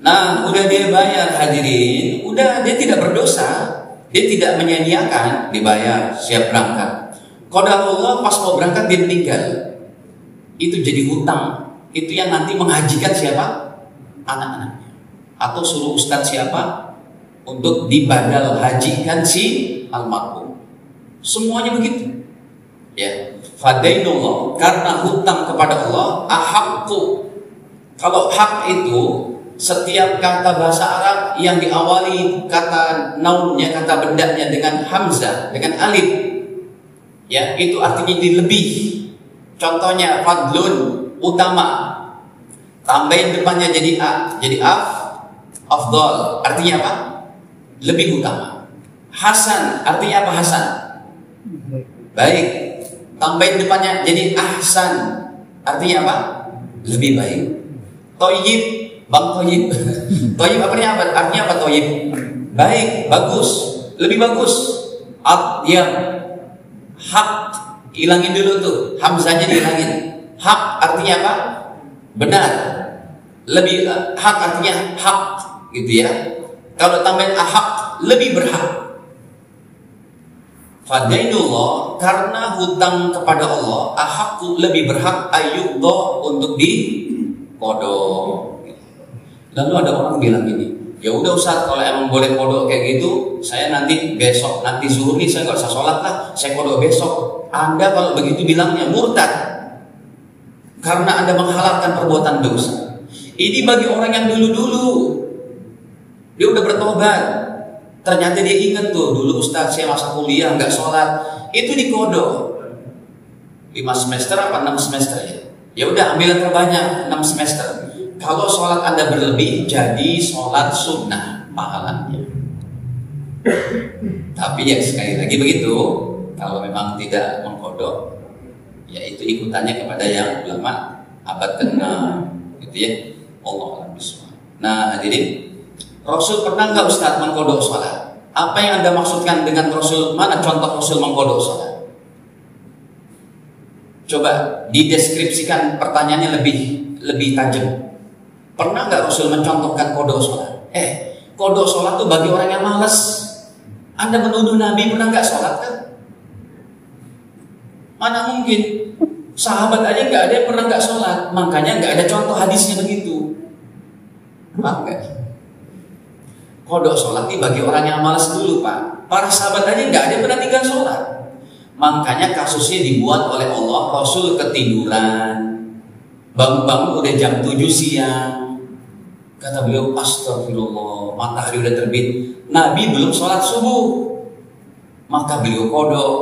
Nah, udah dia bayar, hadirin, udah dia tidak berdosa, dia tidak menyia-nyiakan, dibayar, siap berangkat. Qadarullah, pas mau berangkat dia meninggal. Itu jadi hutang. Itu yang nanti menghajikan siapa? Anak-anaknya. Atau suruh ustadz siapa untuk dibadal hajikan si almarhum. Semuanya begitu. Ya, fadainullah, karena hutang kepada Allah, ahaqqu. Kalau hak itu setiap kata bahasa Arab yang diawali kata naunnya, kata bendanya dengan hamzah, dengan alif, ya, itu artinya lebih. Contohnya fadlun, utama. Tambahin depannya jadi a, jadi afdal. Artinya apa? Lebih utama. Hasan, artinya apa hasan? Baik. Tambahin depannya jadi ahsan. Artinya apa? Lebih baik. Thayyib, Bang Thayyib. Thayyib artinya apa Thayyib? Baik, bagus, lebih bagus. Atyab, hak, hilangin dulu tuh, hamzahnya dihilangin. Hak artinya apa? Benar. Lebih hak artinya hak, gitu ya. Kalau tambahin ahak, lebih berhak. Fadainullah, karena hutang kepada Allah, ahakku, lebih berhak, ayyudo, untuk dikodok. Lalu ada orang bilang ini, Ya udah Ustaz, kalau emang boleh kodok kayak gitu, saya nanti besok, nanti zuhur nih saya nggak usah sholat lah, saya kodok besok. Anda kalau begitu bilangnya murtad, karena Anda menghalalkan perbuatan dosa. Ini bagi orang yang dulu-dulu dia udah bertobat, ternyata dia ingat tuh dulu Ustaz saya masa kuliah nggak sholat, itu dikodok 5 semester apa 6 semester ya. Ya udah ambil yang terbanyak 6 semester. Kalau sholat Anda berlebih, jadi sholat sunnah pahalanya. Tapi ya sekali lagi begitu, kalau memang tidak mengkodok, ya itu ikutannya kepada yang ulama abad ke-6, gitu ya. Allah bismillah. Nah hadirin, Rasul pernah nggak Ustaz mengkodok sholat? Apa yang Anda maksudkan dengan Rasul? Mana contoh Rasul mengkodok sholat? Coba dideskripsikan pertanyaannya lebih tajam. Pernah nggak Rasul mencontohkan kodok sholat? Kodok sholat tuh bagi orang yang malas. Anda menuduh Nabi pernah nggak sholat kan? Mana mungkin? Sahabat aja nggak ada yang pernah nggak sholat. Makanya nggak ada contoh hadisnya begitu. Paham nggak? Kodok sholat ini bagi orang yang malas dulu Pak. Para sahabat aja nggak ada yang pernah tinggal sholat. Makanya kasusnya dibuat oleh Allah. Rasul ketiduran, bangun-bangun udah jam 7 siang. Kata beliau, astagfirullah, matahari udah terbit, Nabi belum sholat subuh. Maka beliau kodok.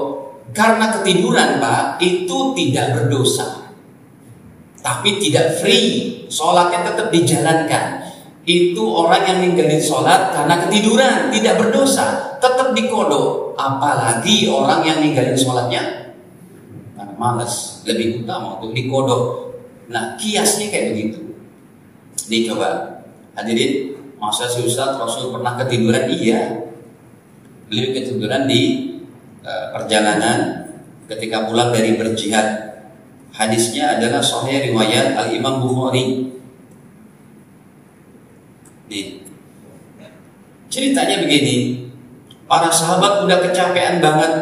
Karena ketiduran Pak, itu tidak berdosa, tapi tidak free, sholatnya tetap dijalankan. Itu orang yang ninggalin sholat karena ketiduran, tidak berdosa, tetap dikodok. Apalagi orang yang ninggalin sholatnya karena malas, lebih utama untuk dikodok. Nah kiasnya kayak begitu. Dicoba hadirin, masa si Ustaz Rasul pernah ketiduran? Iya, beliau ketiduran di perjalanan ketika pulang dari berjihad. Hadisnya adalah sahih riwayat Al-Imam Bukhari. Ceritanya begini, para sahabat udah kecapean banget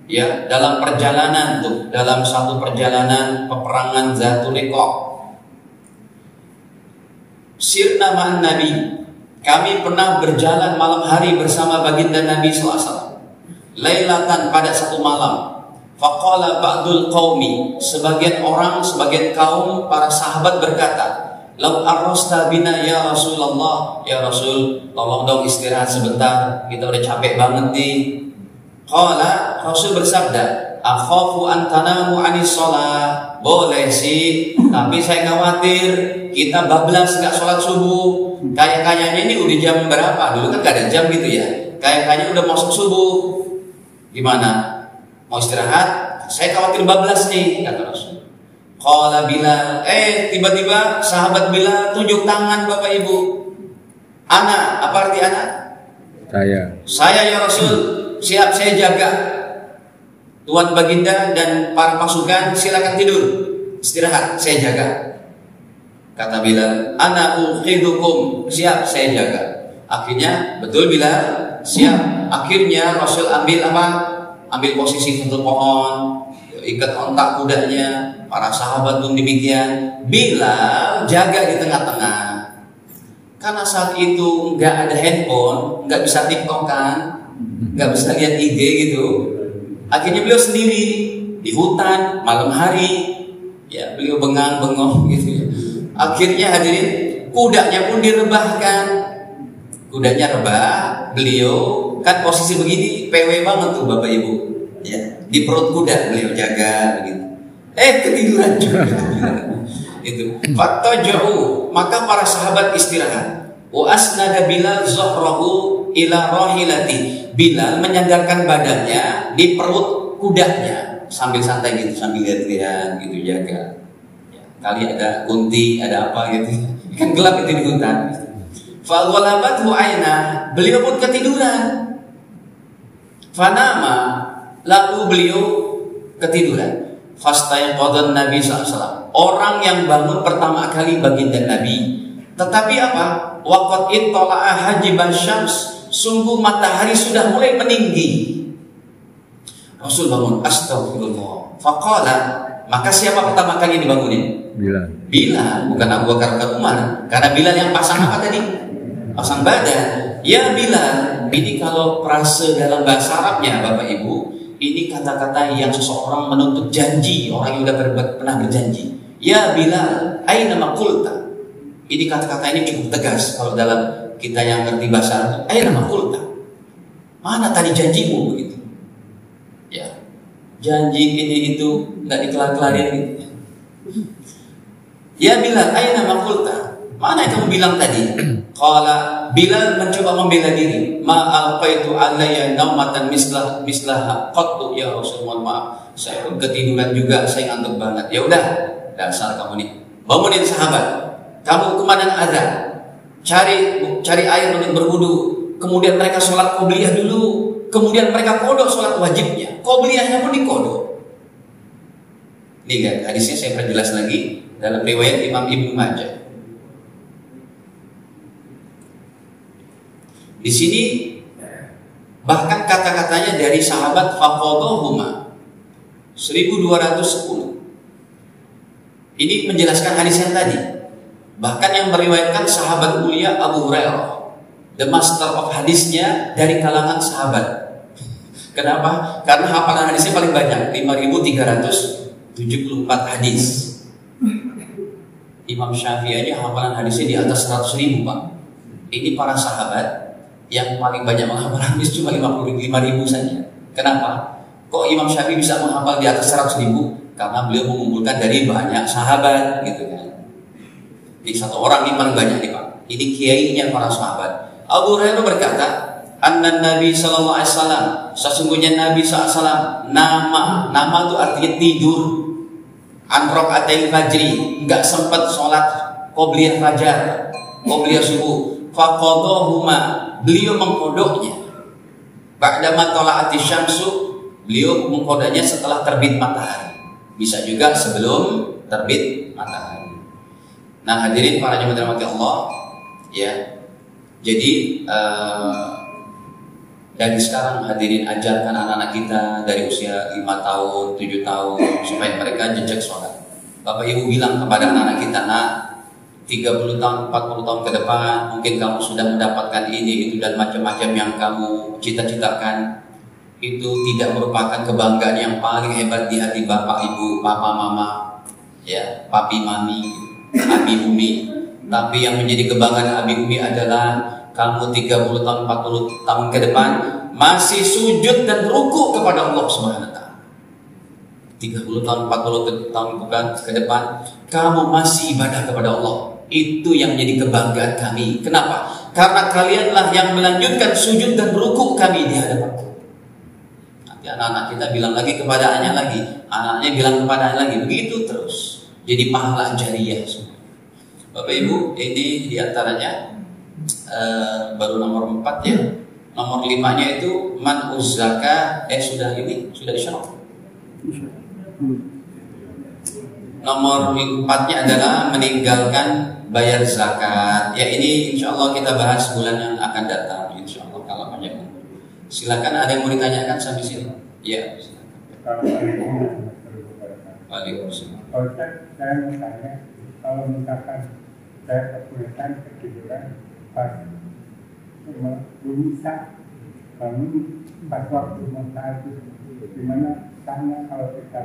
ya dalam perjalanan tuh, dalam satu perjalanan peperangan Zatul Riqah. Sirna ma'an Nabi, kami pernah berjalan malam hari bersama baginda Nabi SAW. Lailatan, pada satu malam. Faqala ba'dul qaumi, sebagian orang, sebagian kaum para sahabat berkata, lau arrosta bina ya Rasulullah, ya Rasul tolong dong istirahat sebentar, kita udah capek banget nih. Qala, Rasul bersabda, akhafu an tanamu anis sholat. Boleh sih, tapi saya khawatir kita bablas gak sholat subuh. Kayaknya ini udah jam berapa? Dulu kan gak ada jam gitu ya. Kayaknya udah masuk subuh. Gimana? Mau istirahat? Saya khawatir bablas nih, kata Rasul. Qala Bilal, tiba-tiba sahabat Bilal tunjuk tangan Bapak Ibu. Ana, apa arti ana? Saya ya Rasul, siap saya jaga. Tuan baginda dan para pasukan silakan tidur, istirahat, saya jaga. Kata Bilal, ana uqidukum, siap saya jaga. Akhirnya betul Bilal, siap. Akhirnya Rasul ambil apa? Ambil posisi satu pohon, ikat ontak kudanya. Para sahabat pun demikian. Bilal jaga di tengah-tengah. Karena saat itu nggak ada handphone, nggak bisa TikTok kan, nggak bisa lihat IG gitu. Akhirnya beliau sendiri di hutan malam hari, ya beliau bengong gitu ya. Akhirnya hadirin, kudanya pun direbahkan. Kudanya rebah, beliau kan posisi begini, PW banget tuh Bapak Ibu. Ya, di perut kuda beliau jaga begitu. Ketiduran juga. Itu. Fattaja'u, maka para sahabat istirahat. Wa asnada Bilal zahrahu ila rahilati. Bilal menyandarkan badannya di perut kudanya sambil santai gitu, sambil lihat-lihat gitu jaga. Ya, kali ada kunti, ada apa gitu. Kan gelap itu di hutan. Fa ghalabathu aina, beliau pun ketiduran. Fanama, lalu beliau ketiduran. Fastayqadhan Nabi SAW, orang yang bangun pertama kali baginda Nabi. Tetapi apa? Waqad ittala'a hajiban syams, sungguh matahari sudah mulai meninggi. Rasul bangun, astagfirullah. Faqala, maka siapa pertama kali dibangunin? Bilal. Bilal, bukan Abu Bakar atau Umar. Karena Bilal yang pasang apa tadi? pasang badan. Ya Bilal, ini kalau frase dalam bahasa Arabnya Bapak Ibu, ini kata-kata yang seseorang menuntut janji, orang yang sudah pernah berjanji. Ya Bilal, aina ma qulta. Ini kata-kata ini cukup tegas kalau dalam kita yang ngerti bahasa Arab. Aina ma qulta. Mana tadi janjimu begitu? Ya, janji ini itu nggak dikelar-kelarin gitu. Ya Bilal, aina ma qulta. Mana yang kamu bilang tadi? Qala, Bilal mencoba membela diri. Ma alqaitu alayya naumatan mislaha qattu ya Rasulullah. Maaf, saya ketiduran juga, saya ngantuk banget. Ya udah, dasar kamu nih. Bangunin sahabat. Kamu kemana azan? Cari air untuk berwudu. Kemudian mereka sholat qobliyah dulu. Kemudian mereka kodok sholat wajibnya. Qobliyahnya pun dikodok. Nih kan, hadisnya saya perjelas lagi dalam riwayat Imam Ibnu Majah. Di sini bahkan kata-katanya dari sahabat faqadahuma 1210. Ini menjelaskan hadis yang tadi. Bahkan yang meriwayatkan sahabat mulia Abu Hurairah, the master of hadisnya dari kalangan sahabat. Kenapa? Karena hafalan hadisnya paling banyak, 5.374 hadis. Imam Syafi'i aja hafalan hadisnya di atas 100.000, Pak. Ini para sahabat yang paling banyak menghafal hadis cuma 55.000 saja. Kenapa? Kok Imam Syafi'i bisa menghafal di atas 100.000? Karena beliau mengumpulkan dari banyak sahabat, gitu kan. Di satu orang ini paling banyak nih Pak. Ini kiainya para sahabat. Abu Hurairah berkata, Anna Nabi Sallallahu Alaihi Wasallam, sesungguhnya Nabi SAW nama itu artinya tidur. An raqatil fajri, nggak sempat sholat qobliyah fajar, qobliyah subuh. Faqadahuma, beliau mengkodoknya. Ba'dama tala'ati syamsu, beliau mengkodoknya setelah terbit matahari. Bisa juga sebelum terbit matahari. Nah hadirin para jemaah dirahmati Allah, ya. Jadi dari sekarang hadirin ajarkan anak-anak kita dari usia 5 tahun, 7 tahun supaya mereka jejak sholat. Bapak Ibu bilang kepada anak-anak kita, nak, 30 tahun, 40 tahun ke depan mungkin kamu sudah mendapatkan ini, itu dan macam-macam yang kamu cita-citakan. Itu tidak merupakan kebanggaan yang paling hebat di hati bapak, ibu, papa, mama, ya, papi, mami, abi, umi. Tapi yang menjadi kebanggaan abi, umi adalah kamu 30 tahun, 40 tahun ke depan masih sujud dan ruku kepada Allah Subhanahu wa taala. 30 tahun, 40 tahun ke depan kamu masih ibadah kepada Allah. Itu yang menjadi kebanggaan kami. Kenapa? Karena kalianlah yang melanjutkan sujud dan ruku kami di hadapan. Nanti anak-anak kita bilang lagi kepada anaknya lagi, anaknya bilang kepada anaknya lagi, begitu terus. Jadi pahala jariah semua. Bapak Ibu, ini diantaranya baru nomor 4 ya. Nomor 5-nya itu man uzzaka, sudah disyarah. Nomor 4-nya adalah meninggalkan bayar zakat. Ya ini insya Allah kita bahas bulan yang akan datang. Insya Allah kalau banyak. Silakan, ada yang mau ditanyakan sampai sini? Ya. Waalaikumsalam. Saya mau tanya, kalau misalkan saya kesulitan ketiduran pas bisa bangun pas waktu masa itu, gimana tanya kalau kita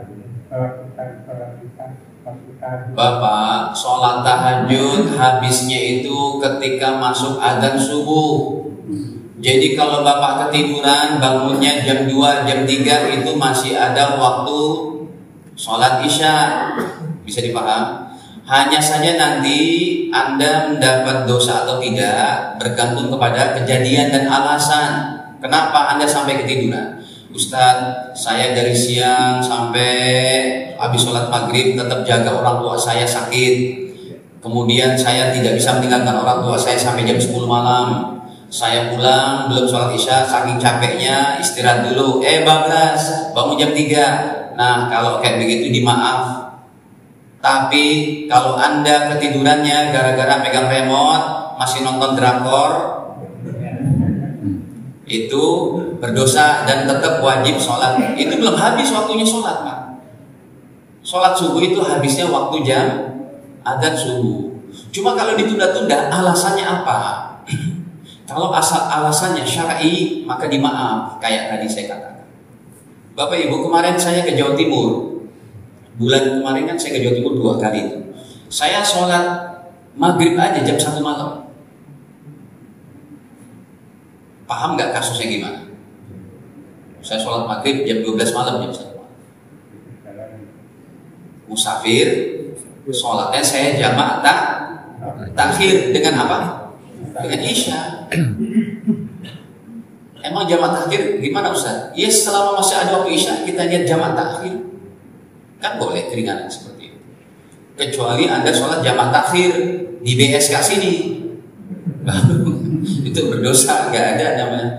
melakukan sholat kita waktu tahajud? Bapak, sholat tahajud habisnya itu ketika masuk adzan subuh. Jadi kalau Bapak ketiduran bangunnya jam 2, jam 3 itu masih ada waktu sholat isya. Bisa dipaham? Hanya saja nanti Anda mendapat dosa atau tidak bergantung kepada kejadian dan alasan. Kenapa Anda sampai ketiduran? Ustadz, saya dari siang sampai habis sholat maghrib tetap jaga orang tua saya sakit. Kemudian saya tidak bisa meninggalkan orang tua saya sampai jam 10 malam. Saya pulang belum sholat isya, saking capeknya istirahat dulu. Bablas, bangun jam 3. Nah kalau kayak begitu dimaaf. Tapi kalau Anda ketidurannya gara-gara pegang remote, masih nonton drakor, itu berdosa dan tetap wajib sholat. Itu belum habis waktunya sholat, Pak. Sholat subuh itu habisnya waktu jam adzan subuh. Cuma kalau ditunda-tunda, alasannya apa? Kalau asal alasannya syar'i maka dimaaf, kayak tadi saya katakan. Bapak Ibu, kemarin saya ke Jawa Timur. Bulan kemarin kan saya ke Jawa Timur 2 kali. Saya sholat maghrib aja jam 1 malam. Paham nggak kasusnya gimana? Saya sholat maghrib jam 12 malam, jam 1 malam. Musafir, sholatnya saya jamaah takhir dengan apa? Dengan isya. Emang jamaah takhir gimana Ustaz? Ya selama masih ada waktu isya kita lihat jamaah takhir. Kan boleh keringanan seperti itu. Kecuali Anda sholat jamaah takhir di BSK sini. Itu berdosa, nggak ada namanya.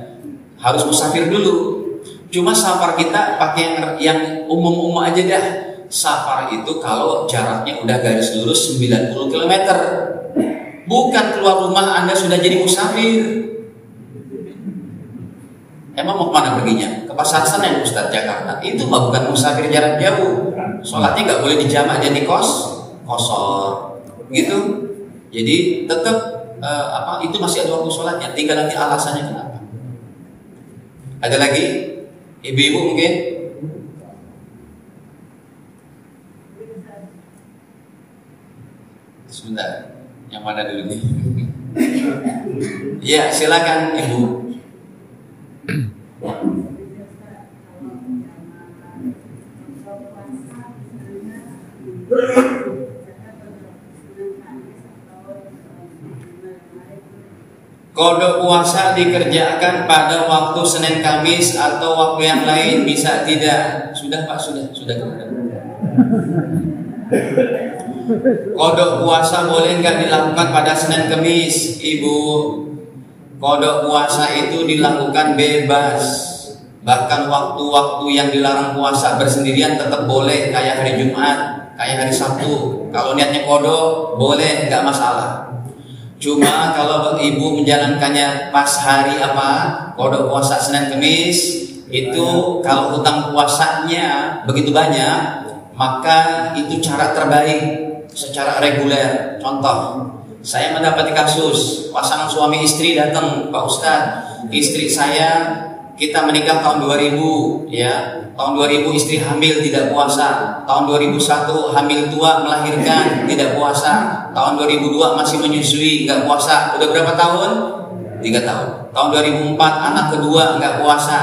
Harus musafir dulu. Cuma safar kita pakai yang umum-umum aja dah. Safar itu kalau jaraknya udah garis lurus 90 km. Bukan keluar rumah Anda sudah jadi musafir. Emang mau kemana perginya? Ke Pasar Senen Ustaz, Jakarta. Itu mah bukan musafir jarak jauh. Sholatnya nggak boleh dijamak jadi kosor, gitu. Jadi tetap itu masih ada waktu sholatnya. Tinggal nanti alasannya kenapa. Ada lagi? Ibu-ibu mungkin? Sebentar. Yang mana dulu nih? Ya, silakan Ibu. Kodok puasa dikerjakan pada waktu Senin Kamis atau waktu yang lain bisa tidak? Sudah Pak, sudah. Kodok puasa boleh nggak dilakukan pada Senin Kamis, Ibu? Kodok puasa itu dilakukan bebas. Bahkan waktu-waktu yang dilarang puasa bersendirian tetap boleh, kayak hari Jumat, kayak hari Sabtu. Kalau niatnya kodok boleh, nggak masalah. Cuma kalau ibu menjalankannya pas hari kodok puasa Senin Kamis, itu kalau hutang puasanya begitu banyak, maka itu cara terbaik secara reguler. Contoh, saya mendapati kasus pasangan suami istri datang, Pak Ustadz, istri saya kita menikah tahun 2000, ya. Tahun 2000 istri hamil tidak puasa. Tahun 2001 hamil tua melahirkan tidak puasa. Tahun 2002 masih menyusui nggak puasa. Udah berapa tahun? 3 tahun. Tahun 2004 anak kedua nggak puasa,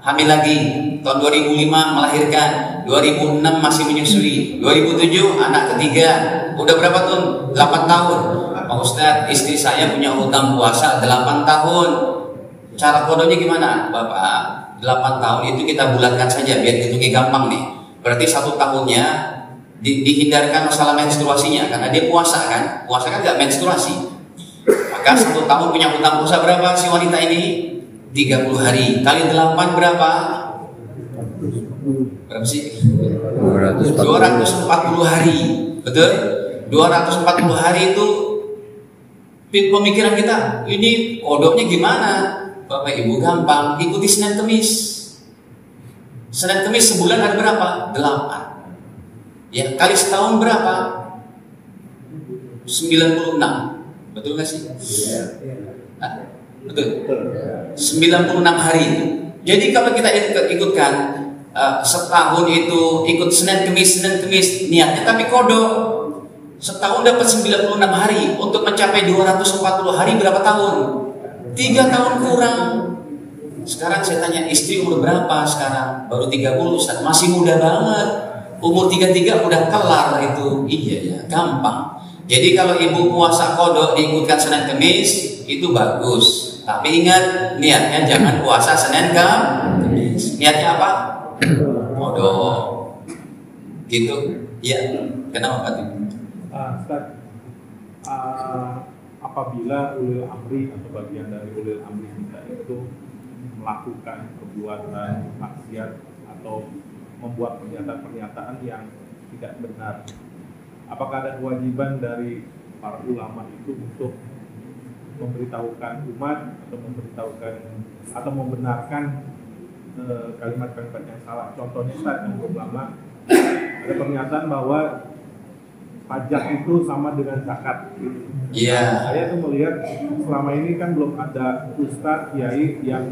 hamil lagi. Tahun 2005 melahirkan. 2006 masih menyusui. 2007 anak ketiga. Udah berapa tahun? 8 tahun. Pak Ustadz, istri saya punya hutang puasa 8 tahun. Cara kodoknya gimana, Bapak? 8 tahun itu kita bulatkan saja biar hitungnya gampang nih. Berarti 1 tahunnya dihindarkan masalah menstruasinya, karena dia puasa kan nggak menstruasi. Maka 1 tahun punya hutang puasa berapa si wanita ini? 30 hari kali 8 berapa? Berapa sih? 240 hari. Betul? 240 hari itu pemikiran kita, ini kodoknya gimana? Bapak Ibu gampang, ikuti Senin Kemis. Senin Kemis sebulan ada berapa? 8. Ya, kali setahun berapa? 96. Betul nggak sih? Nah, betul. 96 hari itu. Jadi kalau kita ikutkan setahun itu ikut Senin Kemis niatnya, tapi kodok setahun dapat 96 hari. Untuk mencapai 240 hari berapa tahun? 3 tahun kurang. Sekarang saya tanya, istri umur berapa sekarang? Baru 30, Ustaz. Masih muda banget. Umur 33 udah kelar itu. Iya ya, gampang. Jadi kalau ibu puasa kodok diikutkan Senin Kemis, itu bagus. Tapi ingat, niatnya jangan puasa Senin Kemis. Niatnya apa? Kodok. Gitu. Iya. Kenapa Pak? Ustaz, apabila ulil amri atau bagian dari ulil amri kita itu melakukan perbuatan maksiat atau membuat pernyataan-pernyataan yang tidak benar, apakah ada kewajiban dari para ulama itu untuk memberitahukan umat atau membenarkan kalimat-kalimat yang salah? Contohnya Ustaz, yang belum lama ada pernyataan bahwa pajak itu sama dengan zakat. Iya. Saya tuh melihat selama ini kan belum ada ustadz kiai yang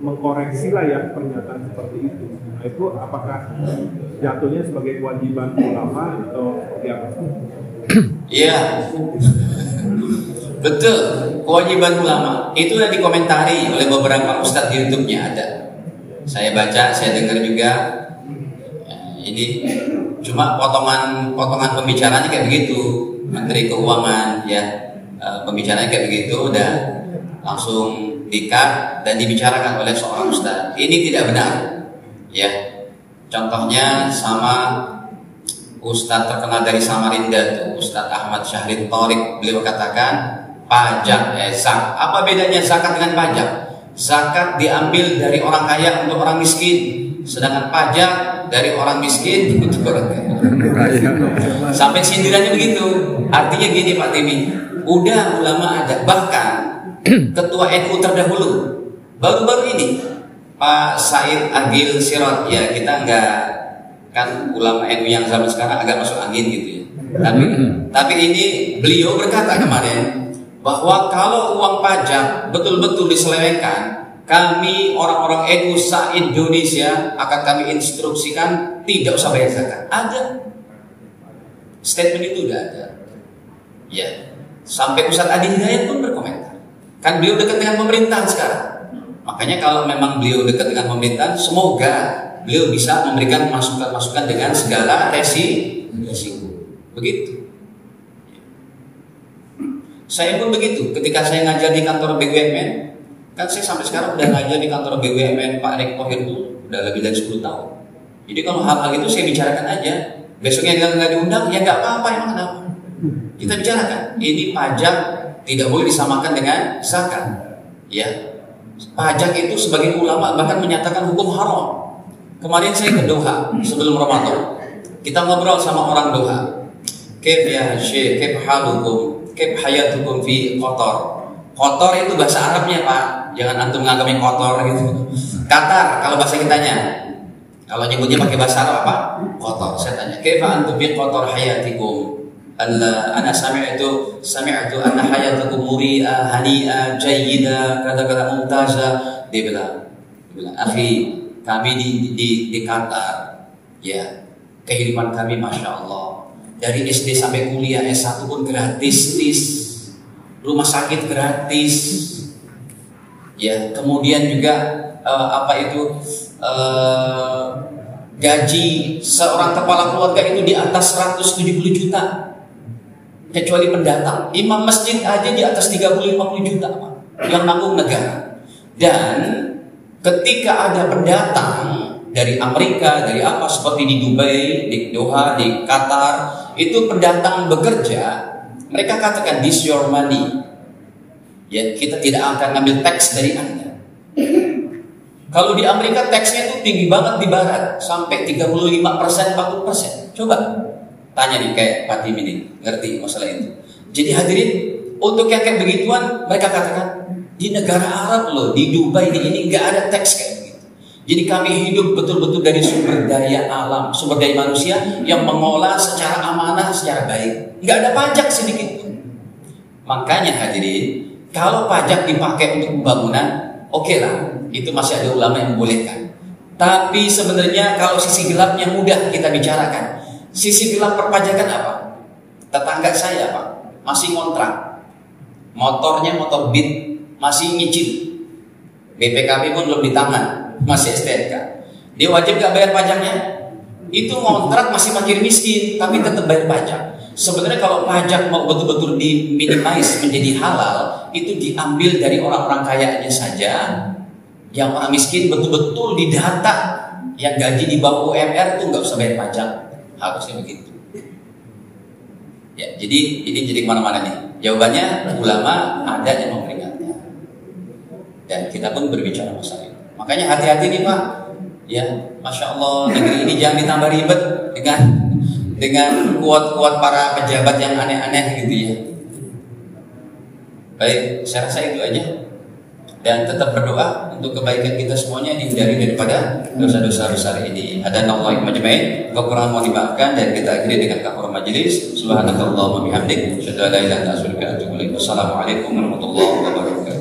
mengkoreksi lah ya pernyataan seperti itu. Nah itu apakah jatuhnya sebagai kewajiban ulama atau seperti apa? Iya, betul, kewajiban ulama. Itu yang dikomentari oleh beberapa ustadz di YouTube-nya ada. Saya baca, saya dengar juga. Ini cuma potongan pembicaranya kayak begitu. Menteri Keuangan ya, pembicaranya kayak begitu, udah langsung di-cut dan dibicarakan oleh seorang ustadz. Ini tidak benar, ya. Contohnya sama ustadz terkenal dari Samarinda tuh, Ustadz Ahmad Syahrin Thorik. Beliau katakan pajak, apa bedanya zakat dengan pajak? Zakat diambil dari orang kaya untuk orang miskin, sedangkan pajak dari orang miskin untuk orang kaya. Sampai sindirannya begitu. Artinya gini Pak Timi, udah ulama ada, bahkan ketua NU terdahulu baru-baru ini Pak Said Agil Sirot, ya kita enggak kan ulama NU yang zaman sekarang agak masuk angin gitu ya. Tapi ini beliau berkata kemarin bahwa kalau uang pajak betul-betul diselewengkan, kami orang-orang NU se-Indonesia akan kami instruksikan tidak usah bayar zakat. Ada statement itu, udah ada. Ya, sampai Ustadz Adi Hidayat pun berkomentar. Kan beliau dekat dengan pemerintahan sekarang. Makanya kalau memang beliau dekat dengan pemerintahan, semoga beliau bisa memberikan masukan-masukan dengan segala resiko. Begitu. Saya pun begitu. Ketika saya ngajar di kantor BUMN, kan saya sampai sekarang udah ngajar di kantor BUMN Pak Erick Thohir itu udah lebih dari 10 tahun. Jadi kalau hal-hal itu saya bicarakan aja. Besoknya nggak diundang, ya nggak apa-apa, emang kenapa? Kita bicarakan. Ini pajak tidak boleh disamakan dengan zakat. Ya, pajak itu sebagai ulama bahkan menyatakan hukum haram. Kemarin saya ke Doha sebelum Ramadan. Kita ngobrol sama orang Doha. Kaif ya Syekh, kaif halukum, kaif hayatukum fi Qatar. Kotor itu bahasa Arabnya Pak. Jangan antum ngagapin kotor gitu. Qatar kalau bahasa kitanya. Kalau nyebutnya pakai bahasa Arab apa? Kotor. Saya tanya, "Kaifa antum bi qatar hayatikum?" Ana sami'tu anna hayatakum muri'a, hani'a, jayyida, kata-kata mumtaza. Dia bilang, "Akhi, kami di Qatar, ya, kehidupan kami Masya Allah. Dari SD sampai kuliah S1 pun gratis, rumah sakit gratis, ya, kemudian juga gaji seorang kepala keluarga itu di atas 170 juta, kecuali pendatang. Imam masjid aja di atas 30-50 juta Pak, yang nanggung negara. Dan ketika ada pendatang dari Amerika, dari apa, seperti di Dubai, di Doha, di Qatar, itu pendatang bekerja, mereka katakan this your money, ya, kita tidak akan ambil teks dari Anda. Kalau di Amerika teksnya itu tinggi banget di barat, sampai 35%, 40%. Coba tanya nih kayak Pak Tim ini, ngerti masalah itu. Jadi hadirin, untuk yang kayak begituan, mereka katakan di negara Arab loh, di Dubai di ini nggak ada teks kayak begitu. Jadi kami hidup betul-betul dari sumber daya alam, sumber daya manusia yang mengolah secara amanah, secara baik. Nggak ada pajak sedikit pun. Makanya hadirin, kalau pajak dipakai untuk pembangunan, oke lah, itu masih ada ulama yang membolehkan. Tapi sebenarnya kalau sisi gelapnya mudah kita bicarakan. Sisi gelap perpajakan apa? Tetangga saya Pak, masih ngontrak, motornya motor Beat, masih nyicil, BPKB pun belum di tangan, masih STNK. Dia wajib gak bayar pajaknya? Itu ngontrak masih fakir miskin, tapi tetap bayar pajak. Sebenarnya kalau pajak mau betul-betul diminimize menjadi halal, itu diambil dari orang-orang kayanya saja. Yang orang miskin betul-betul didata, yang gaji di bawah UMR itu nggak usah bayar pajak, harusnya begitu. Ya, jadi ini jadi kemana-mana nih. Jawabannya ulama ada yang memperingatkan, dan kita pun berbicara masalah itu. Makanya hati-hati nih Pak. Ya, Masya Allah, negeri ini jangan ditambah ribet dengan kuat-kuat para pejabat yang aneh-aneh gitu ya. Baik, saya rasa itu aja. dan tetap berdoa untuk kebaikan kita semuanya, dihindari daripada dosa-dosa besar ini. Hadanallahu majma'in, kekurangan mohon dimaafkan, dan kita akhiri dengan kafaratul majelis. Subhanakallahumma bihamdik, asyhadu an la ilaha illa anta astaghfiruka wa atubu ilaik. Wassalamualaikum warahmatullahi wabarakatuh.